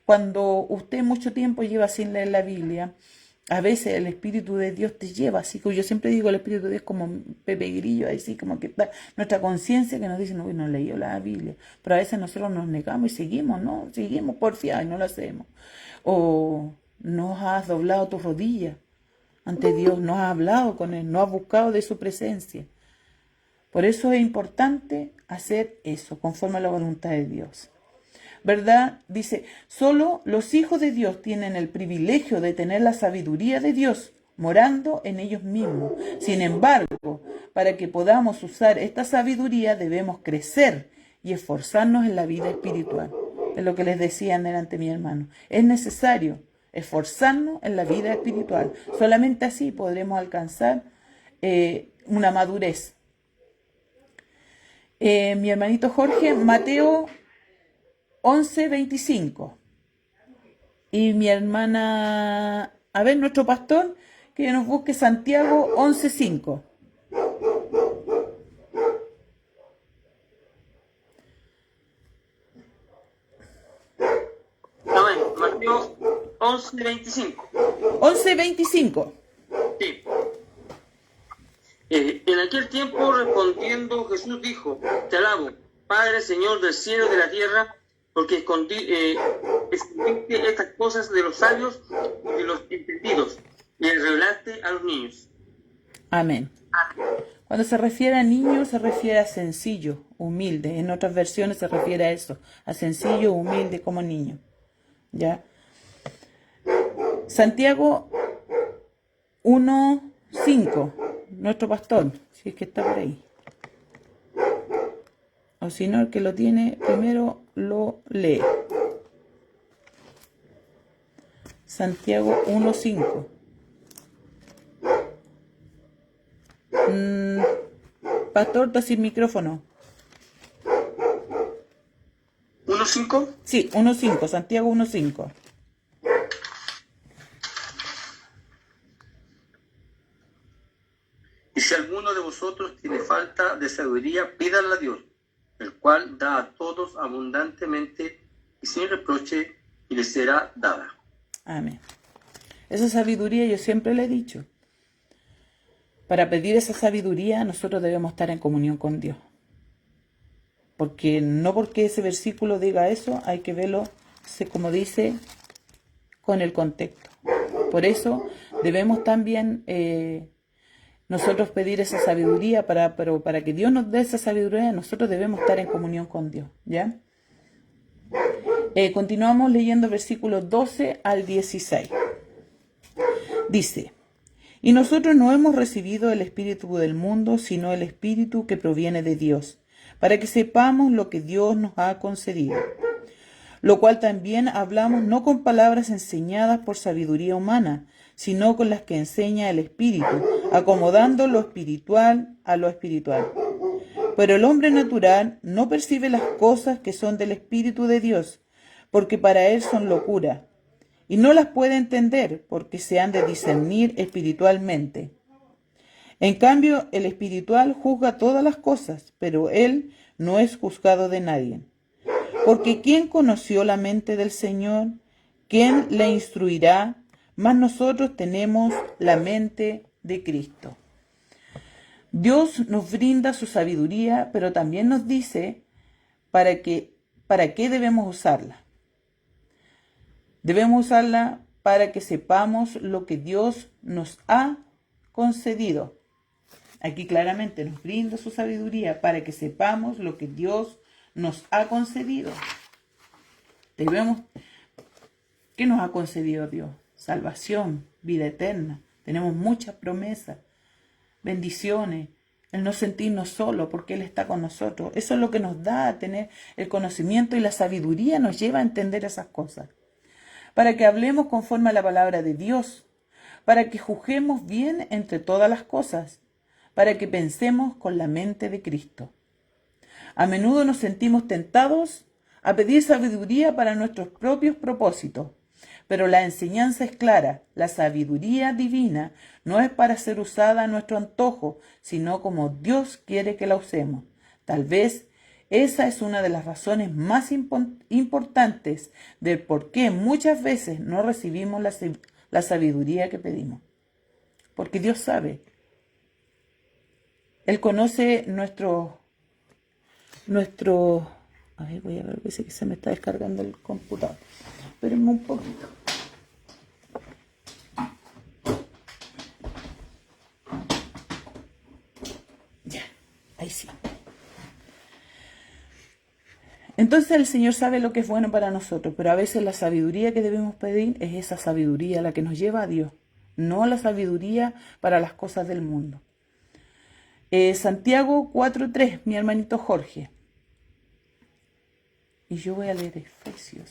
cuando usted mucho tiempo lleva sin leer la Biblia, a veces el Espíritu de Dios te lleva, así como yo siempre digo, el Espíritu de Dios es como Pepe Grillo, así como que está nuestra conciencia que nos dice, no he leído la Biblia, pero a veces nosotros nos negamos y seguimos porfiados y no lo hacemos. O no has doblado tus rodillas ante Dios, no has hablado con Él, no has buscado de su presencia. Por eso es importante hacer eso, conforme a la voluntad de Dios. ¿Verdad? Dice, solo los hijos de Dios tienen el privilegio de tener la sabiduría de Dios morando en ellos mismos. Sin embargo, para que podamos usar esta sabiduría debemos crecer y esforzarnos en la vida espiritual. Es lo que les decía delante mi hermano. Es necesario esforzarnos en la vida espiritual. Solamente así podremos alcanzar una madurez. Mi hermanito Jorge, Mateo 11:25. Y mi hermana, a ver, nuestro pastor, que nos busque Santiago 11:5. Amén. Mateo 11:25. 11:25. Sí. En aquel tiempo respondiendo Jesús dijo: Te alabo, Padre, Señor del cielo y de la tierra, porque escondiste estas cosas de los sabios y de los entendidos, y las revelaste a los niños. Amén. Cuando se refiere a niño, se refiere a sencillo, humilde. En otras versiones se refiere a eso, a sencillo, humilde como niño. ¿Ya? Santiago 1:5. Nuestro pastor, si es que está por ahí. O si no, el que lo tiene, primero lo lee. Santiago 1:5. Pastor, está sin micrófono. 1:5. Sí, 1:5, Santiago 1:5. Y si alguno de vosotros tiene falta de sabiduría, pídanla a Dios, el cual da a todos abundantemente y sin reproche, y les será dada. Amén. Esa sabiduría yo siempre le he dicho. Para pedir esa sabiduría nosotros debemos estar en comunión con Dios. Porque no porque ese versículo diga eso, hay que verlo, como dice, con el contexto. Por eso debemos también nosotros pedir esa sabiduría, pero para que Dios nos dé esa sabiduría, nosotros debemos estar en comunión con Dios, ¿ya? Continuamos leyendo versículos 12 al 16. Dice: Y nosotros no hemos recibido el espíritu del mundo, sino el espíritu que proviene de Dios, para que sepamos lo que Dios nos ha concedido. Lo cual también hablamos no con palabras enseñadas por sabiduría humana, sino con las que enseña el Espíritu, acomodando lo espiritual a lo espiritual. Pero el hombre natural no percibe las cosas que son del Espíritu de Dios, porque para él son locura, y no las puede entender, porque se han de discernir espiritualmente. En cambio, el espiritual juzga todas las cosas, pero él no es juzgado de nadie. Porque ¿quién conoció la mente del Señor? ¿Quién le instruirá? Mas nosotros tenemos la mente de Cristo. Dios nos brinda su sabiduría, pero también nos dice para qué debemos usarla. Debemos usarla para que sepamos lo que Dios nos ha concedido. Aquí claramente nos brinda su sabiduría para que sepamos lo que Dios nos ha concedido. ¿Qué nos ha concedido Dios? Salvación, vida eterna. Tenemos muchas promesas, bendiciones, el no sentirnos solos porque Él está con nosotros. Eso es lo que nos da a tener el conocimiento, y la sabiduría nos lleva a entender esas cosas. Para que hablemos conforme a la palabra de Dios, para que juzguemos bien entre todas las cosas, para que pensemos con la mente de Cristo. A menudo nos sentimos tentados a pedir sabiduría para nuestros propios propósitos, pero la enseñanza es clara: la sabiduría divina no es para ser usada a nuestro antojo, sino como Dios quiere que la usemos. Tal vez esa es una de las razones más importantes del por qué muchas veces no recibimos la sabiduría que pedimos. Porque Dios sabe. Él conoce nuestro... A ver, voy a ver, parece que se me está descargando el computador. Espérenme un poquito. Ya, ahí sí. Entonces el Señor sabe lo que es bueno para nosotros, pero a veces la sabiduría que debemos pedir es esa sabiduría la que nos lleva a Dios, no la sabiduría para las cosas del mundo. Santiago 4:3, mi hermanito Jorge. Y yo voy a leer Efesios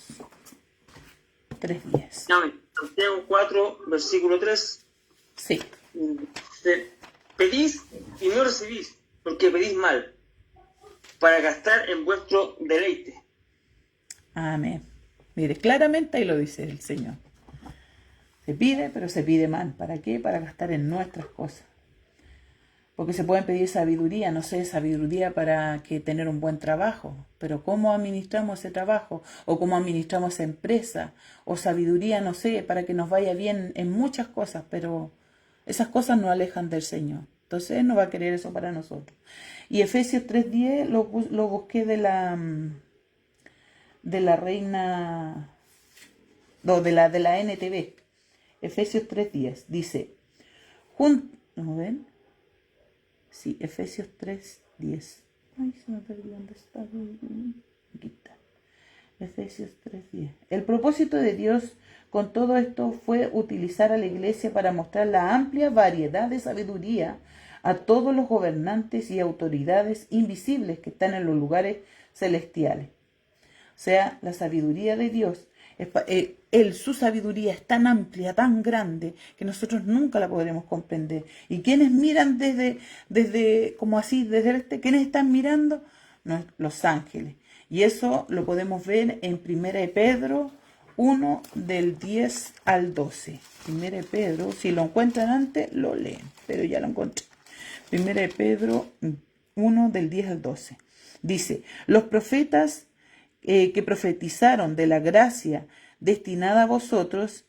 3:10. Santiago 4, versículo 3. Sí. Pedís y no recibís, porque pedís mal, para gastar en vuestro deleite. Amén. Mire, claramente ahí lo dice el Señor. Se pide, pero se pide mal. ¿Para qué? Para gastar en nuestras cosas. Porque se pueden pedir sabiduría, no sé, sabiduría para que tener un buen trabajo, pero ¿cómo administramos ese trabajo? O ¿cómo administramos esa empresa? O sabiduría, no sé, para que nos vaya bien en muchas cosas, pero esas cosas nos alejan del Señor. Entonces Él no va a querer eso para nosotros. Y Efesios 3:10 lo busqué de la reina, no, de la NTV. Efesios 3:10 dice, ¿no ven? Sí, Efesios 3:10. Ay, se me perdió dónde está. Aquí está. Efesios 3:10. El propósito de Dios con todo esto fue utilizar a la iglesia para mostrar la amplia variedad de sabiduría a todos los gobernantes y autoridades invisibles que están en los lugares celestiales. O sea, la sabiduría de Dios, su sabiduría es tan amplia, tan grande, que nosotros nunca la podremos comprender. Y quienes miran desde como así, desde ¿quiénes están mirando? No, los ángeles. Y eso lo podemos ver en 1 de Pedro 1, del 10 al 12. 1 de Pedro, si lo encuentran antes, lo leen, pero ya lo encontré. 1 de Pedro 1, del 10 al 12. Dice, los profetas que profetizaron de la gracia destinada a vosotros,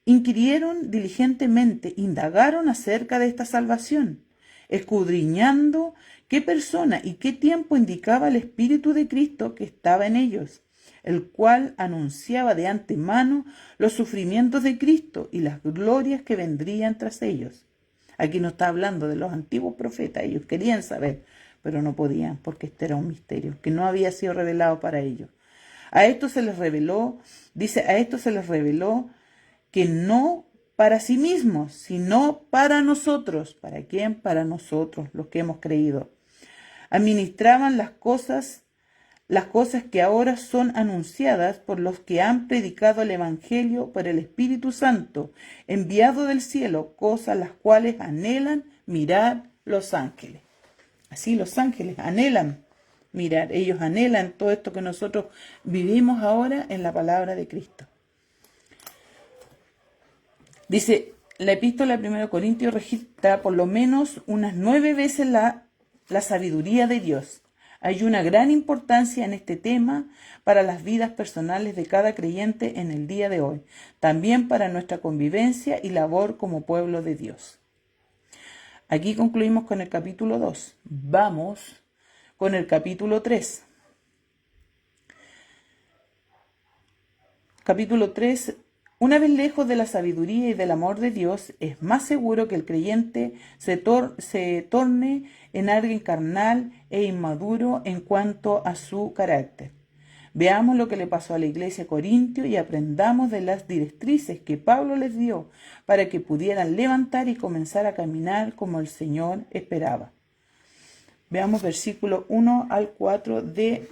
inquirieron diligentemente, indagaron acerca de esta salvación, escudriñando qué persona y qué tiempo indicaba el Espíritu de Cristo que estaba en ellos, el cual anunciaba de antemano los sufrimientos de Cristo y las glorias que vendrían tras ellos. Aquí no está hablando de los antiguos profetas, ellos querían saber, pero no podían, porque este era un misterio que no había sido revelado para ellos. A esto se les reveló, dice, a esto se les reveló que no para sí mismos, sino para nosotros. ¿Para quién? Para nosotros, los que hemos creído. Administraban las cosas que ahora son anunciadas por los que han predicado el Evangelio por el Espíritu Santo, enviado del cielo, cosas las cuales anhelan mirar los ángeles. Así los ángeles anhelan mirar, ellos anhelan todo esto que nosotros vivimos ahora en la palabra de Cristo. Dice, la epístola de 1 Corintios registra por lo menos unas 9 veces la sabiduría de Dios. Hay una gran importancia en este tema para las vidas personales de cada creyente en el día de hoy, también para nuestra convivencia y labor como pueblo de Dios. Aquí concluimos con el capítulo 2. Vamos con el capítulo 3. Capítulo 3. Una vez lejos de la sabiduría y del amor de Dios, es más seguro que el creyente se torne en alguien carnal e inmaduro en cuanto a su carácter. Veamos lo que le pasó a la iglesia de Corintio y aprendamos de las directrices que Pablo les dio para que pudieran levantar y comenzar a caminar como el Señor esperaba. Veamos versículo 1 al 4 de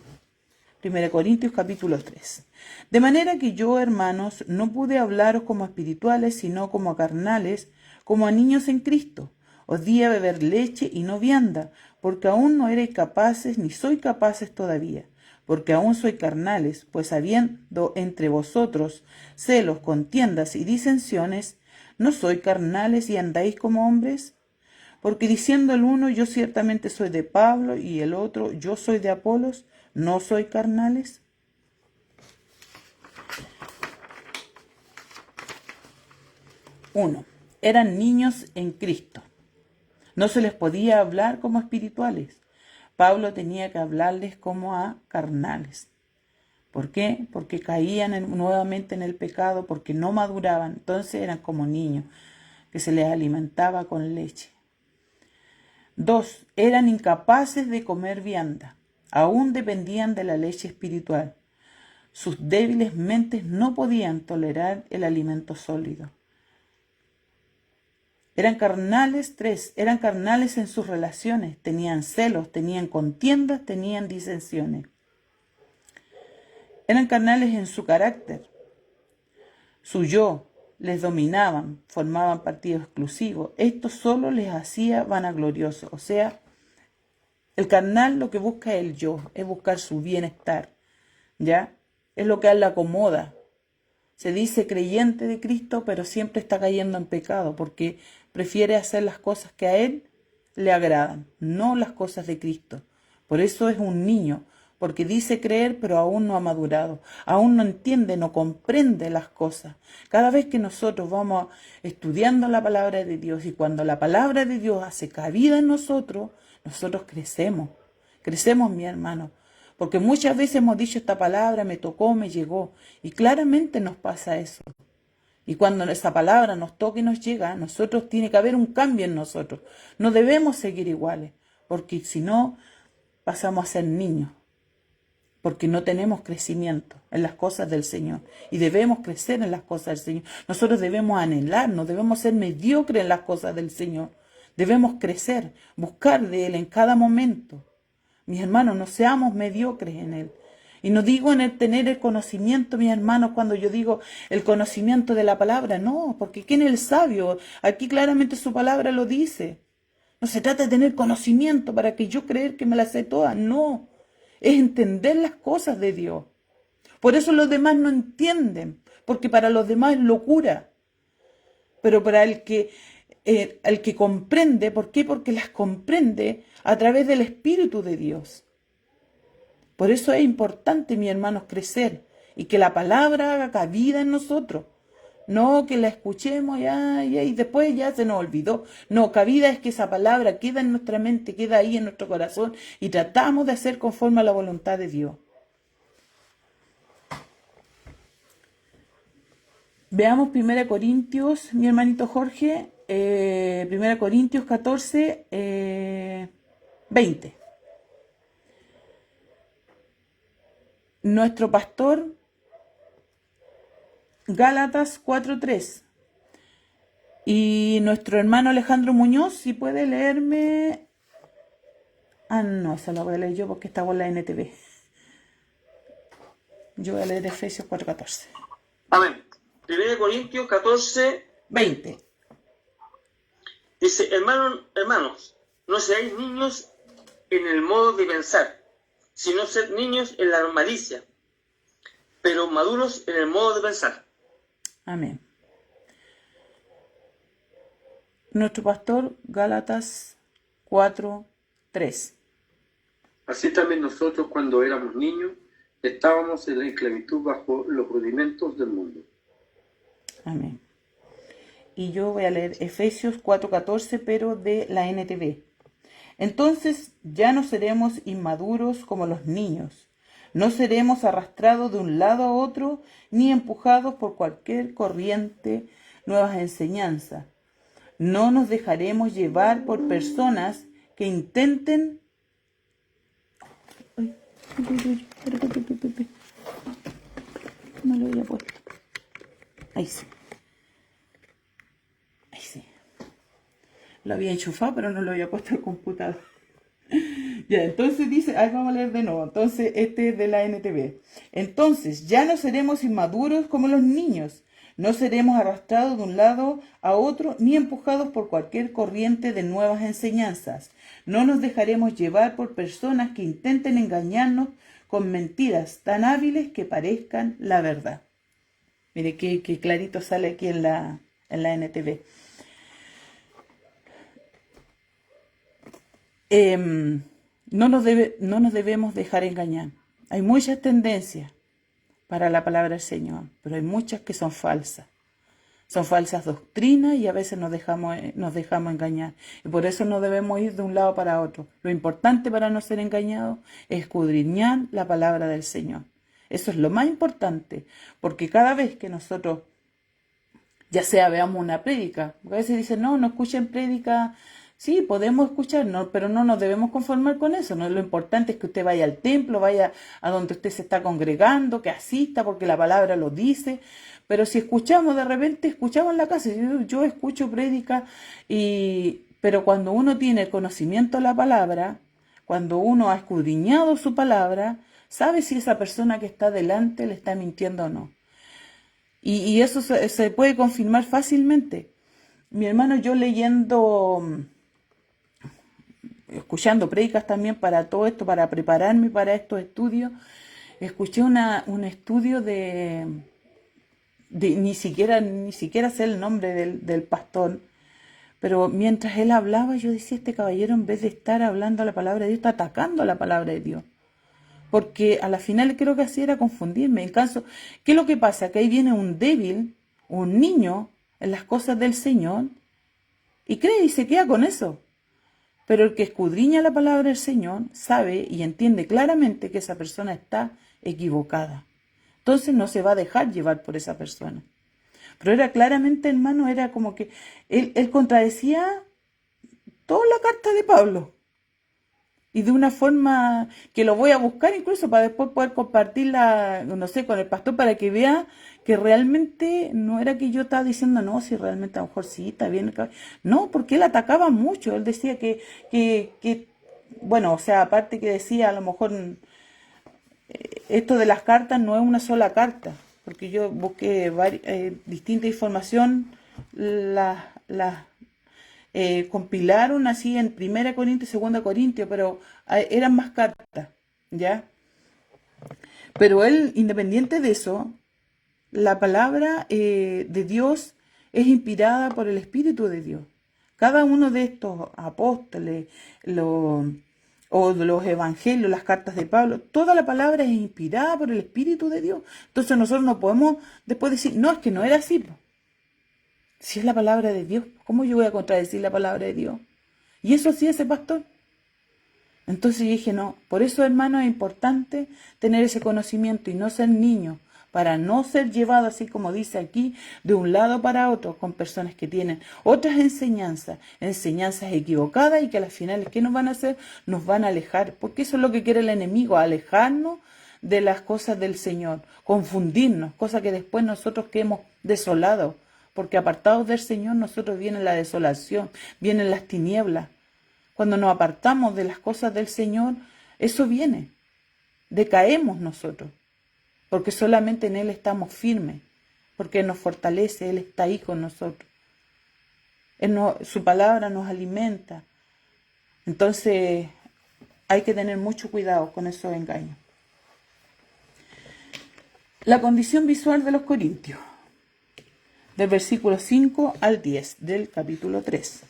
1 Corintios capítulo 3. De manera que yo, hermanos, no pude hablaros como espirituales, sino como a carnales, como a niños en Cristo. Os di a beber leche y no vianda, porque aún no erais capaces, ni sois capaces todavía, porque aún sois carnales, pues habiendo entre vosotros celos, contiendas y disensiones, ¿no sois carnales y andáis como hombres? Porque diciendo el uno, yo ciertamente soy de Pablo, y el otro, yo soy de Apolos, ¿no soy carnales? 1. Eran niños en Cristo. No se les podía hablar como espirituales. Pablo tenía que hablarles como a carnales. ¿Por qué? Porque caían nuevamente en el pecado, porque no maduraban. Entonces eran como niños que se les alimentaba con leche. 2. Eran incapaces de comer vianda. Aún dependían de la leche espiritual. Sus débiles mentes no podían tolerar el alimento sólido. Eran carnales. 3. Eran carnales en sus relaciones. Tenían celos, tenían contiendas, tenían disensiones. Eran carnales en su carácter, su yo, les dominaban, formaban partidos exclusivos. Esto solo les hacía vanagloriosos. O sea, el carnal lo que busca es el yo, es buscar su bienestar, ¿ya? Es lo que a él le acomoda. Se dice creyente de Cristo, pero siempre está cayendo en pecado, porque prefiere hacer las cosas que a él le agradan, no las cosas de Cristo. Por eso es un niño, porque dice creer, pero aún no ha madurado, aún no entiende, no comprende las cosas. Cada vez que nosotros vamos estudiando la palabra de Dios y cuando la palabra de Dios hace cabida en nosotros, nosotros crecemos, mi hermano. Porque muchas veces hemos dicho esta palabra, me tocó, me llegó, y claramente nos pasa eso. Y cuando esa palabra nos toca y nos llega, nosotros tiene que haber un cambio en nosotros. No debemos seguir iguales, porque si no, pasamos a ser niños. Porque no tenemos crecimiento en las cosas del Señor. Y debemos crecer en las cosas del Señor. Nosotros debemos anhelar, no debemos ser mediocres en las cosas del Señor. Debemos crecer, buscar de Él en cada momento. Mis hermanos, no seamos mediocres en Él. Y no digo en el tener el conocimiento, mis hermanos, cuando yo digo el conocimiento de la palabra. No, porque ¿quién es el sabio? Aquí claramente su palabra lo dice. No se trata de tener conocimiento para que yo creer que me las sé todas. No, es entender las cosas de Dios. Por eso los demás no entienden, porque para los demás es locura. Pero para el que comprende, ¿por qué? Porque las comprende a través del Espíritu de Dios. Por eso es importante, mis hermanos, crecer y que la palabra haga cabida en nosotros. No que la escuchemos y después ya se nos olvidó. No, cabida es que esa palabra queda en nuestra mente, queda ahí en nuestro corazón y tratamos de hacer conforme a la voluntad de Dios. Veamos 1 Corintios, mi hermanito Jorge, 1 Corintios 14, 20. Nuestro pastor, Gálatas 4:3. Y nuestro hermano Alejandro Muñoz, si puede leerme. No, esa la voy a leer yo porque está con la NTV. Yo voy a leer Efesios 4:14. Amén. 1 Corintios 14, 20. Dice, hermanos, no seáis niños en el modo de pensar, sino sed niños en la malicia, pero maduros en el modo de pensar. Amén. Nuestro pastor, Gálatas 4:3. Así también nosotros, cuando éramos niños, estábamos en la esclavitud bajo los rudimentos del mundo. Amén. Y yo voy a leer Efesios 4:14, pero de la NTV. Entonces ya no seremos inmaduros como los niños. No seremos arrastrados de un lado a otro, ni empujados por cualquier corriente, nuevas enseñanzas. No nos dejaremos llevar por personas que intenten... No lo había puesto. Ahí sí. Ahí sí. Lo había enchufado, pero no lo había puesto al computador. Ya, entonces dice, ahí vamos a leer de nuevo. Entonces, este es de la NTV. Entonces, ya no seremos inmaduros como los niños. No seremos arrastrados de un lado a otro, ni empujados por cualquier corriente de nuevas enseñanzas. No nos dejaremos llevar por personas que intenten engañarnos con mentiras tan hábiles que parezcan la verdad. Mire qué clarito sale aquí en la NTV. No nos debemos dejar engañar. Hay muchas tendencias para la palabra del Señor, pero hay muchas que son falsas. Son falsas doctrinas y a veces nos dejamos engañar. Y por eso no debemos ir de un lado para otro. Lo importante para no ser engañados es escudriñar la palabra del Señor. Eso es lo más importante, porque cada vez que nosotros, ya sea veamos una prédica, porque a veces dicen, no escuchen prédica. Sí, podemos escuchar, pero no nos debemos conformar con eso. No, lo importante es que usted vaya al templo, vaya a donde usted se está congregando, que asista porque la palabra lo dice. Pero si escuchamos, de repente escuchamos en la casa, yo escucho prédica, pero cuando uno tiene conocimiento de la palabra, cuando uno ha escudriñado su palabra, sabe si esa persona que está delante le está mintiendo o no. Y eso se puede confirmar fácilmente. Mi hermano, yo leyendo, escuchando predicas también para todo esto, para prepararme para estos estudios, escuché un estudio ni siquiera sé el nombre del pastor, pero mientras él hablaba, yo decía, este caballero en vez de estar hablando la palabra de Dios, está atacando la palabra de Dios. Porque a la final creo que así era confundirme. En caso, ¿qué es lo que pasa? Que ahí viene un débil, un niño, en las cosas del Señor, y cree y se queda con eso. Pero el que escudriña la palabra del Señor sabe y entiende claramente que esa persona está equivocada. Entonces no se va a dejar llevar por esa persona. Pero era claramente, hermano, era como que él contradecía toda la carta de Pablo. Y de una forma que lo voy a buscar incluso para después poder compartirla, no sé, con el pastor para que vea que realmente no era que yo estaba diciendo, no, si realmente a lo mejor sí, está bien. No, porque él atacaba mucho. Él decía bueno, o sea, aparte que decía a lo mejor esto de las cartas no es una sola carta, porque yo busqué distinta información, las compilaron así en 1 Corintios y 2 Corintios, pero eran más cartas, ¿ya? Pero él, independiente de eso, la palabra de Dios es inspirada por el Espíritu de Dios. Cada uno de estos apóstoles, o de los evangelios, las cartas de Pablo, toda la palabra es inspirada por el Espíritu de Dios. Entonces nosotros no podemos después decir, no, es que no era así, po. Si es la palabra de Dios, ¿cómo yo voy a contradecir la palabra de Dios? Y eso sí ese pastor. Entonces yo dije, no, por eso, hermano, es importante tener ese conocimiento y no ser niño, para no ser llevado, así como dice aquí, de un lado para otro, con personas que tienen otras enseñanzas equivocadas y que a las finales, ¿qué nos van a hacer? Nos van a alejar, porque eso es lo que quiere el enemigo, alejarnos de las cosas del Señor, confundirnos, cosa que después nosotros quedemos desolados, porque apartados del Señor nosotros viene la desolación, vienen las tinieblas. Cuando nos apartamos de las cosas del Señor, eso viene, decaemos nosotros, porque solamente en Él estamos firmes, porque Él nos fortalece, Él está ahí con nosotros. Su palabra nos alimenta. Entonces hay que tener mucho cuidado con esos engaños. La condición visual de los corintios, del versículo 5 al 10 del capítulo 3.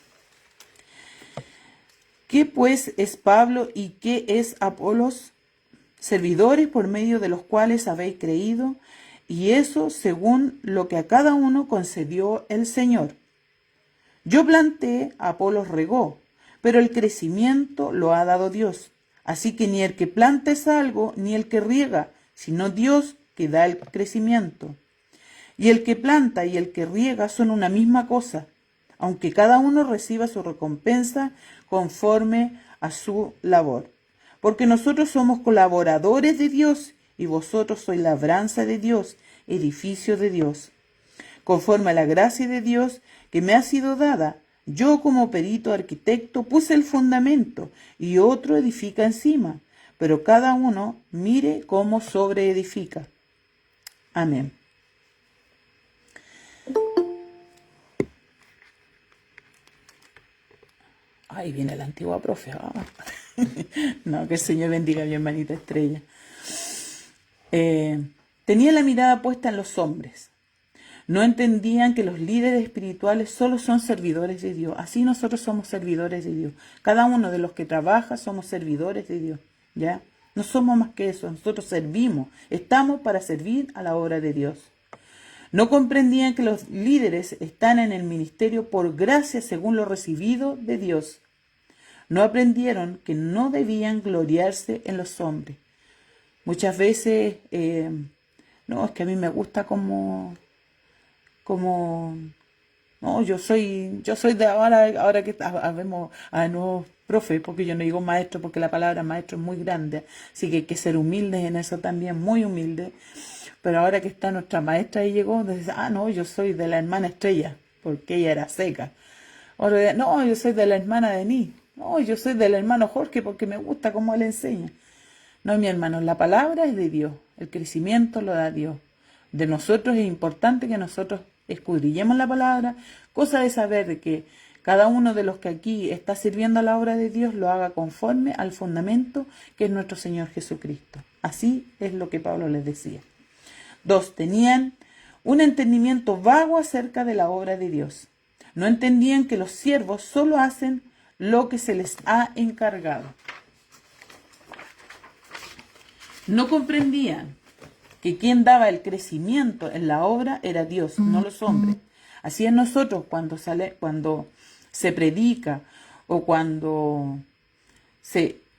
¿Qué pues es Pablo y qué es Apolos? Servidores por medio de los cuales habéis creído, y eso según lo que a cada uno concedió el Señor. Yo planté, Apolos regó, pero el crecimiento lo ha dado Dios. Así que ni el que planta es algo, ni el que riega, sino Dios que da el crecimiento. Y el que planta y el que riega son una misma cosa, aunque cada uno reciba su recompensa conforme a su labor. Porque nosotros somos colaboradores de Dios, y vosotros sois labranza de Dios, edificio de Dios. Conforme a la gracia de Dios que me ha sido dada, yo como perito arquitecto puse el fundamento, y otro edifica encima, pero cada uno mire cómo sobreedifica. Amén. Ahí viene la antigua profe. No, que el Señor bendiga a mi hermanita Estrella. Tenía la mirada puesta en los hombres. No entendían que los líderes espirituales solo son servidores de Dios. Así nosotros somos servidores de Dios. Cada uno de los que trabaja somos servidores de Dios. ¿Ya? No somos más que eso. Nosotros servimos. Estamos para servir a la obra de Dios. No comprendían que los líderes están en el ministerio por gracia según lo recibido de Dios. No aprendieron que no debían gloriarse en los hombres. Muchas veces, no, es que a mí me gusta como no, yo soy de ahora que vemos a nuevos profes, porque yo no digo maestro, porque la palabra maestro es muy grande, así que hay que ser humildes en eso también, muy humildes. Pero ahora que está nuestra maestra y llegó, dice, no, yo soy de la hermana Estrella, porque ella era seca. Ahora, no, yo soy de la hermana Denis. No, yo soy del hermano Jorge, porque me gusta cómo él enseña. No, mi hermano, la palabra es de Dios, el crecimiento lo da Dios. De nosotros es importante que nosotros escudriñemos la palabra, cosa de saber de que cada uno de los que aquí está sirviendo a la obra de Dios lo haga conforme al fundamento que es nuestro Señor Jesucristo. Así es lo que Pablo les decía. 2. Tenían un entendimiento vago acerca de la obra de Dios. No entendían que los siervos solo hacen lo que se les ha encargado. No comprendían que quien daba el crecimiento en la obra era Dios, no los hombres. Así es nosotros cuando se predica o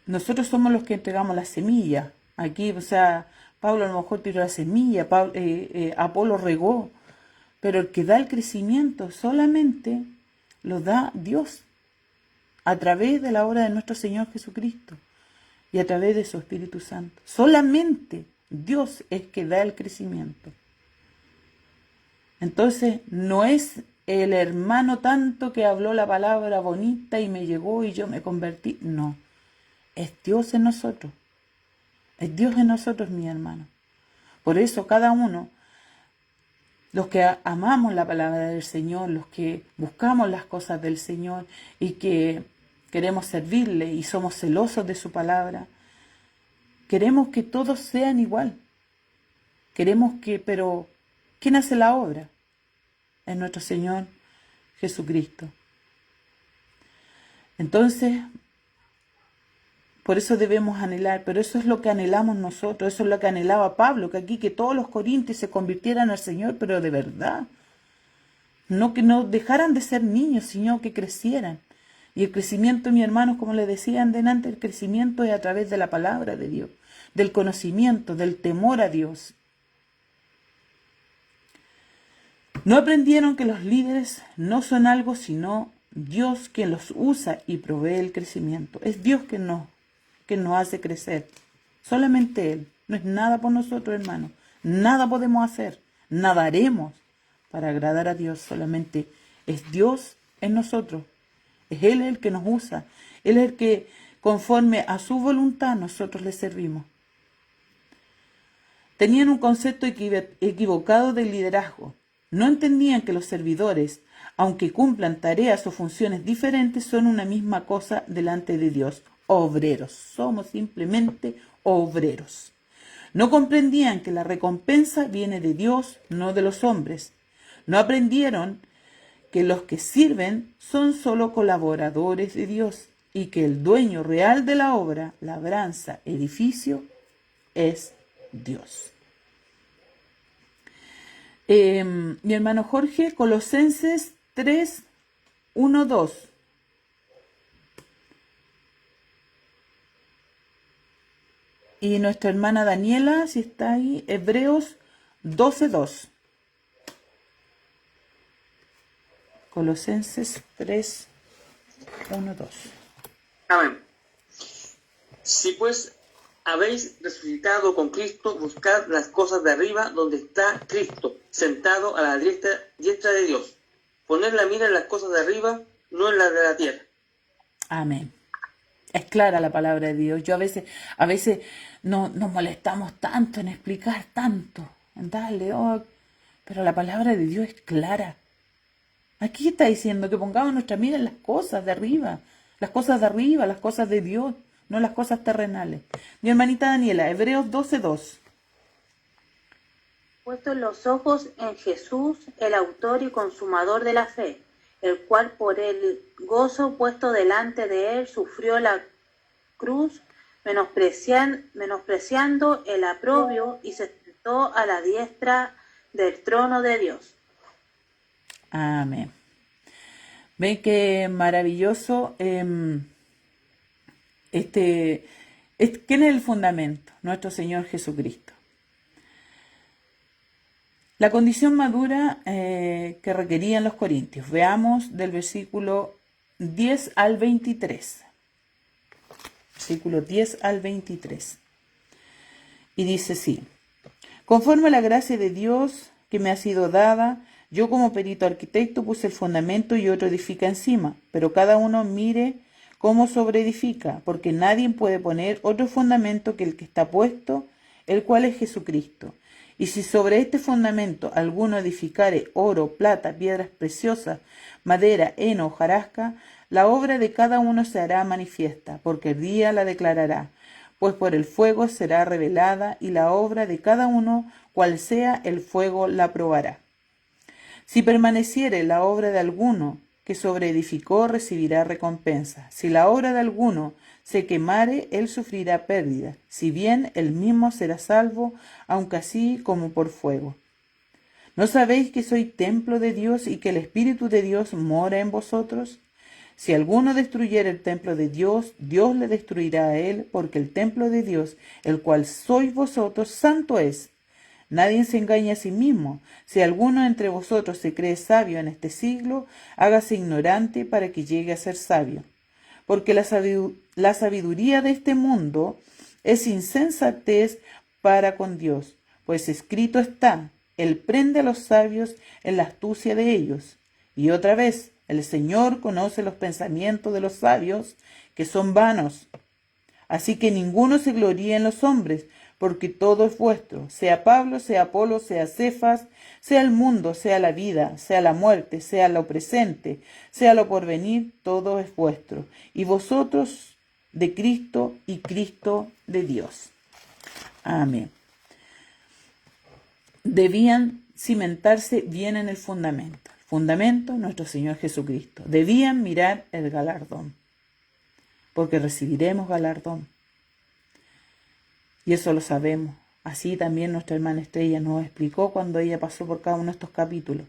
nosotros somos los que entregamos la semilla. Aquí, o sea, Pablo a lo mejor tiró la semilla, Apolo regó, pero el que da el crecimiento solamente lo da Dios a través de la obra de nuestro Señor Jesucristo y a través de su Espíritu Santo. Solamente Dios es que da el crecimiento. Entonces, no es el hermano tanto que habló la palabra bonita y me llegó y yo me convertí. No, es Dios en nosotros. Es Dios en nosotros, mi hermano. Por eso cada uno, los que amamos la palabra del Señor, los que buscamos las cosas del Señor y que queremos servirle y somos celosos de su palabra, queremos que todos sean igual. Pero ¿quién hace la obra? Es nuestro Señor Jesucristo. Entonces, por eso debemos anhelar, pero eso es lo que anhelamos nosotros, eso es lo que anhelaba Pablo, que todos los corintios se convirtieran al Señor, pero de verdad. No que no dejaran de ser niños, sino que crecieran. Y el crecimiento, mi hermano, como les decía delante, el crecimiento es a través de la palabra de Dios, del conocimiento, del temor a Dios. No aprendieron que los líderes no son algo sino Dios quien los usa y provee el crecimiento. Es Dios quien nos hace crecer. Solamente Él. No es nada por nosotros, hermano. Nada podemos hacer. Nada haremos para agradar a Dios. Solamente es Dios en nosotros. Es Él el que nos usa. Él es el que, conforme a su voluntad, nosotros le servimos. Tenían un concepto equivocado del liderazgo. No entendían que los servidores, aunque cumplan tareas o funciones diferentes, son una misma cosa delante de Dios. Obreros. Somos simplemente obreros. No comprendían que la recompensa viene de Dios, no de los hombres. No aprendieron que los que sirven son solo colaboradores de Dios y que el dueño real de la obra, labranza, edificio, es Dios. Mi hermano Jorge, Colosenses 3, 1, 2. Y nuestra hermana Daniela, si está ahí, Hebreos 12, 2. Colosenses 3, 1, 2. Amén. Si pues habéis resucitado con Cristo, buscad las cosas de arriba, donde está Cristo, sentado a la diestra de Dios. Poned la mira en las cosas de arriba, no en las de la tierra. Amén. Es clara la palabra de Dios. Yo a veces no nos molestamos tanto en explicar tanto, en darle, pero la palabra de Dios es clara. Aquí está diciendo que pongamos nuestra mira en las cosas de arriba, las cosas de Dios, no las cosas terrenales. Mi hermanita Daniela, Hebreos 12, 2. Puestos los ojos en Jesús, el autor y consumador de la fe, el cual por el gozo puesto delante de él sufrió la cruz, menospreciando el oprobio, y se sentó a la diestra del trono de Dios. Amén. Ven qué maravilloso. ¿Quién es el fundamento? Nuestro Señor Jesucristo. La condición madura que requerían los corintios. Veamos del versículo 10 al 23. Versículo 10 al 23. Y dice así: conforme a la gracia de Dios que me ha sido dada, yo como perito arquitecto puse el fundamento y otro edifica encima, pero cada uno mire cómo sobreedifica, porque nadie puede poner otro fundamento que el que está puesto, el cual es Jesucristo. Y si sobre este fundamento alguno edificare oro, plata, piedras preciosas, madera, heno, hojarasca, la obra de cada uno se hará manifiesta, porque el día la declarará, pues por el fuego será revelada, y la obra de cada uno, cual sea el fuego, la probará. Si permaneciere la obra de alguno que sobreedificó, recibirá recompensa. Si la obra de alguno se quemare, él sufrirá pérdida, si bien él mismo será salvo, aunque así como por fuego. ¿No sabéis que soy templo de Dios y que el Espíritu de Dios mora en vosotros? Si alguno destruyere el templo de Dios, Dios le destruirá a él, porque el templo de Dios, el cual sois vosotros, santo es. Nadie se engañe a sí mismo. Si alguno entre vosotros se cree sabio en este siglo, hágase ignorante para que llegue a ser sabio. Porque la sabiduría de este mundo es insensatez para con Dios, pues escrito está, Él prende a los sabios en la astucia de ellos. Y otra vez, el Señor conoce los pensamientos de los sabios, que son vanos. Así que ninguno se gloríe en los hombres, porque todo es vuestro, sea Pablo, sea Apolo, sea Cefas, sea el mundo, sea la vida, sea la muerte, sea lo presente, sea lo porvenir, todo es vuestro, y vosotros de Cristo y Cristo de Dios. Amén. Debían cimentarse bien en el fundamento. El fundamento, nuestro Señor Jesucristo. Debían mirar el galardón, porque recibiremos galardón. Y eso lo sabemos. Así también nuestra hermana Estrella nos explicó cuando ella pasó por cada uno de estos capítulos.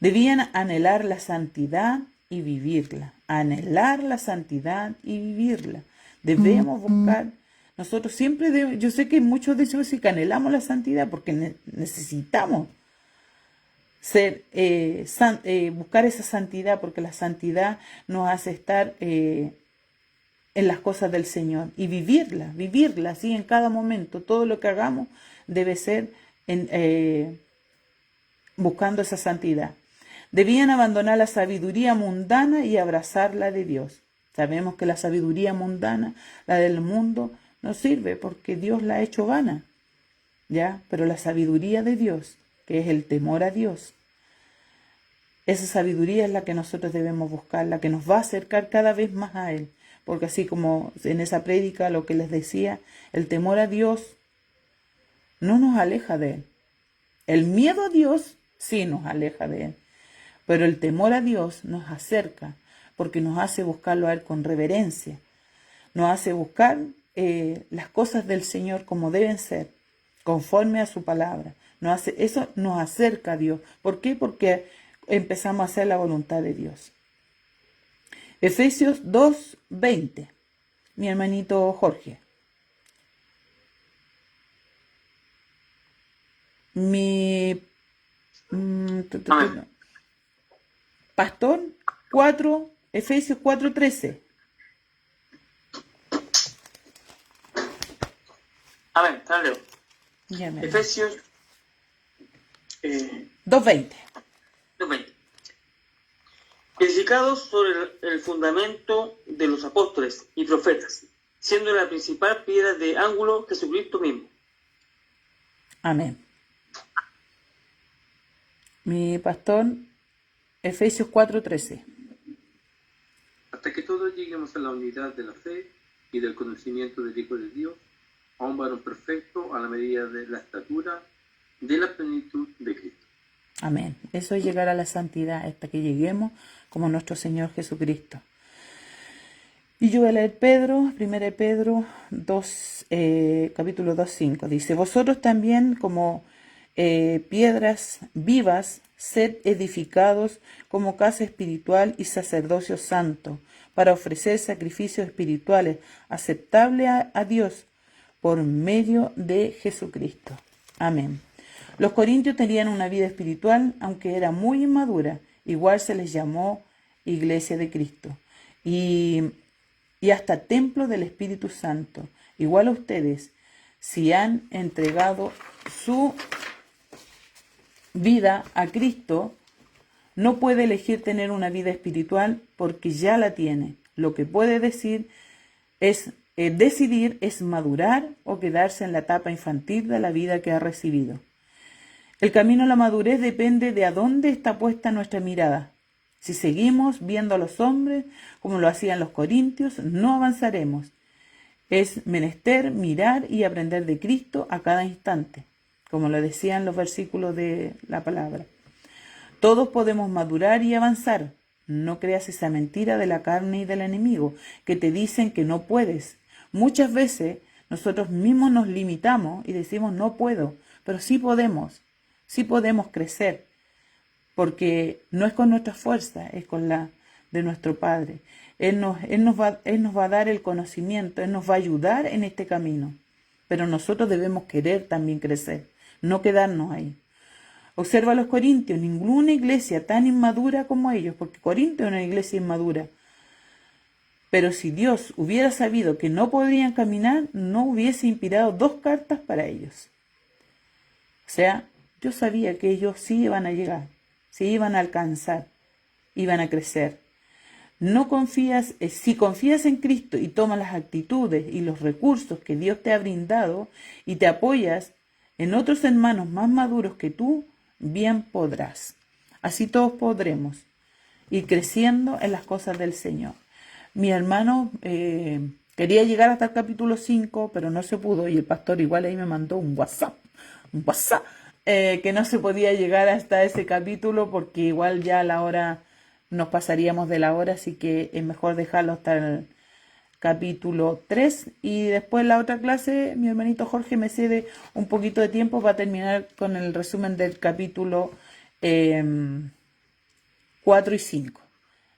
Debían anhelar la santidad y vivirla. Anhelar la santidad y vivirla. Debemos buscar. Nosotros siempre debemos, yo sé que muchos de ellos sí que anhelamos la santidad porque necesitamos ser, buscar esa santidad, porque la santidad nos hace estar en las cosas del Señor y vivirla así en cada momento. Todo lo que hagamos debe ser buscando esa santidad. Debían abandonar la sabiduría mundana y abrazar la de Dios. Sabemos que la sabiduría mundana, la del mundo, no sirve porque Dios la ha hecho vana, ¿ya? Pero la sabiduría de Dios, que es el temor a Dios, esa sabiduría es la que nosotros debemos buscar, la que nos va a acercar cada vez más a Él. Porque así como en esa prédica lo que les decía, el temor a Dios no nos aleja de Él. El miedo a Dios sí nos aleja de Él. Pero el temor a Dios nos acerca porque nos hace buscarlo a Él con reverencia. Nos hace buscar las cosas del Señor como deben ser, conforme a su palabra. Eso nos acerca a Dios. ¿Por qué? Porque empezamos a hacer la voluntad de Dios. Efesios 2:20, mi hermanito Jorge. Pastor, Efesios 4:13. Amén, dale. Efesios 2:20. Edificados sobre el fundamento de los apóstoles y profetas, siendo la principal piedra de ángulo Jesucristo mismo. Amén. Mi pastor, Efesios 4:13. Hasta que todos lleguemos a la unidad de la fe y del conocimiento del Hijo de Dios, a un varón perfecto a la medida de la estatura de la plenitud de Cristo. Amén. Eso es llegar a la santidad hasta que lleguemos como nuestro Señor Jesucristo. Y yo voy a leer 1 Pedro 2, capítulo 2:5. Dice, vosotros también como piedras vivas, sed edificados como casa espiritual y sacerdocio santo, para ofrecer sacrificios espirituales aceptables a Dios por medio de Jesucristo. Amén. Los corintios tenían una vida espiritual, aunque era muy inmadura. Igual se les llamó Iglesia de Cristo y hasta Templo del Espíritu Santo. Igual a ustedes, si han entregado su vida a Cristo, no puede elegir tener una vida espiritual porque ya la tiene. Lo que puede decidir es madurar o quedarse en la etapa infantil de la vida que ha recibido. El camino a la madurez depende de a dónde está puesta nuestra mirada. Si seguimos viendo a los hombres como lo hacían los corintios, no avanzaremos. Es menester mirar y aprender de Cristo a cada instante, como lo decían los versículos de la palabra. Todos podemos madurar y avanzar. No creas esa mentira de la carne y del enemigo, que te dicen que no puedes. Muchas veces nosotros mismos nos limitamos y decimos no puedo, pero sí podemos crecer, porque no es con nuestra fuerza, es con la de nuestro Padre. Él nos va a dar el conocimiento, Él nos va a ayudar en este camino, pero nosotros debemos querer también crecer, no quedarnos ahí. Observa a los corintios, ninguna iglesia tan inmadura como ellos, porque Corinto es una iglesia inmadura. Pero si Dios hubiera sabido que no podrían caminar, no hubiese inspirado 2 cartas para ellos. O sea, yo sabía que ellos sí iban a llegar, sí iban a alcanzar, iban a crecer. Si confías en Cristo y tomas las actitudes y los recursos que Dios te ha brindado y te apoyas en otros hermanos más maduros que tú, bien podrás. Así todos podremos ir creciendo en las cosas del Señor. Mi hermano quería llegar hasta el capítulo 5, pero no se pudo, y el pastor igual ahí me mandó un WhatsApp, que no se podía llegar hasta ese capítulo porque igual ya a la hora nos pasaríamos de la hora, así que es mejor dejarlo hasta el capítulo 3, y después la otra clase mi hermanito Jorge me cede un poquito de tiempo para terminar con el resumen del capítulo 4 y 5.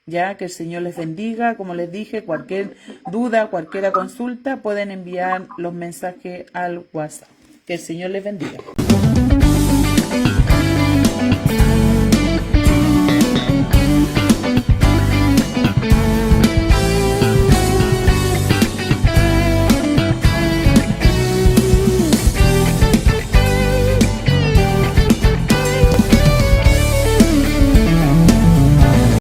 Ya, que el Señor les bendiga. Como les dije, cualquier duda, cualquier consulta, pueden enviar los mensajes al WhatsApp. Que el Señor les bendiga.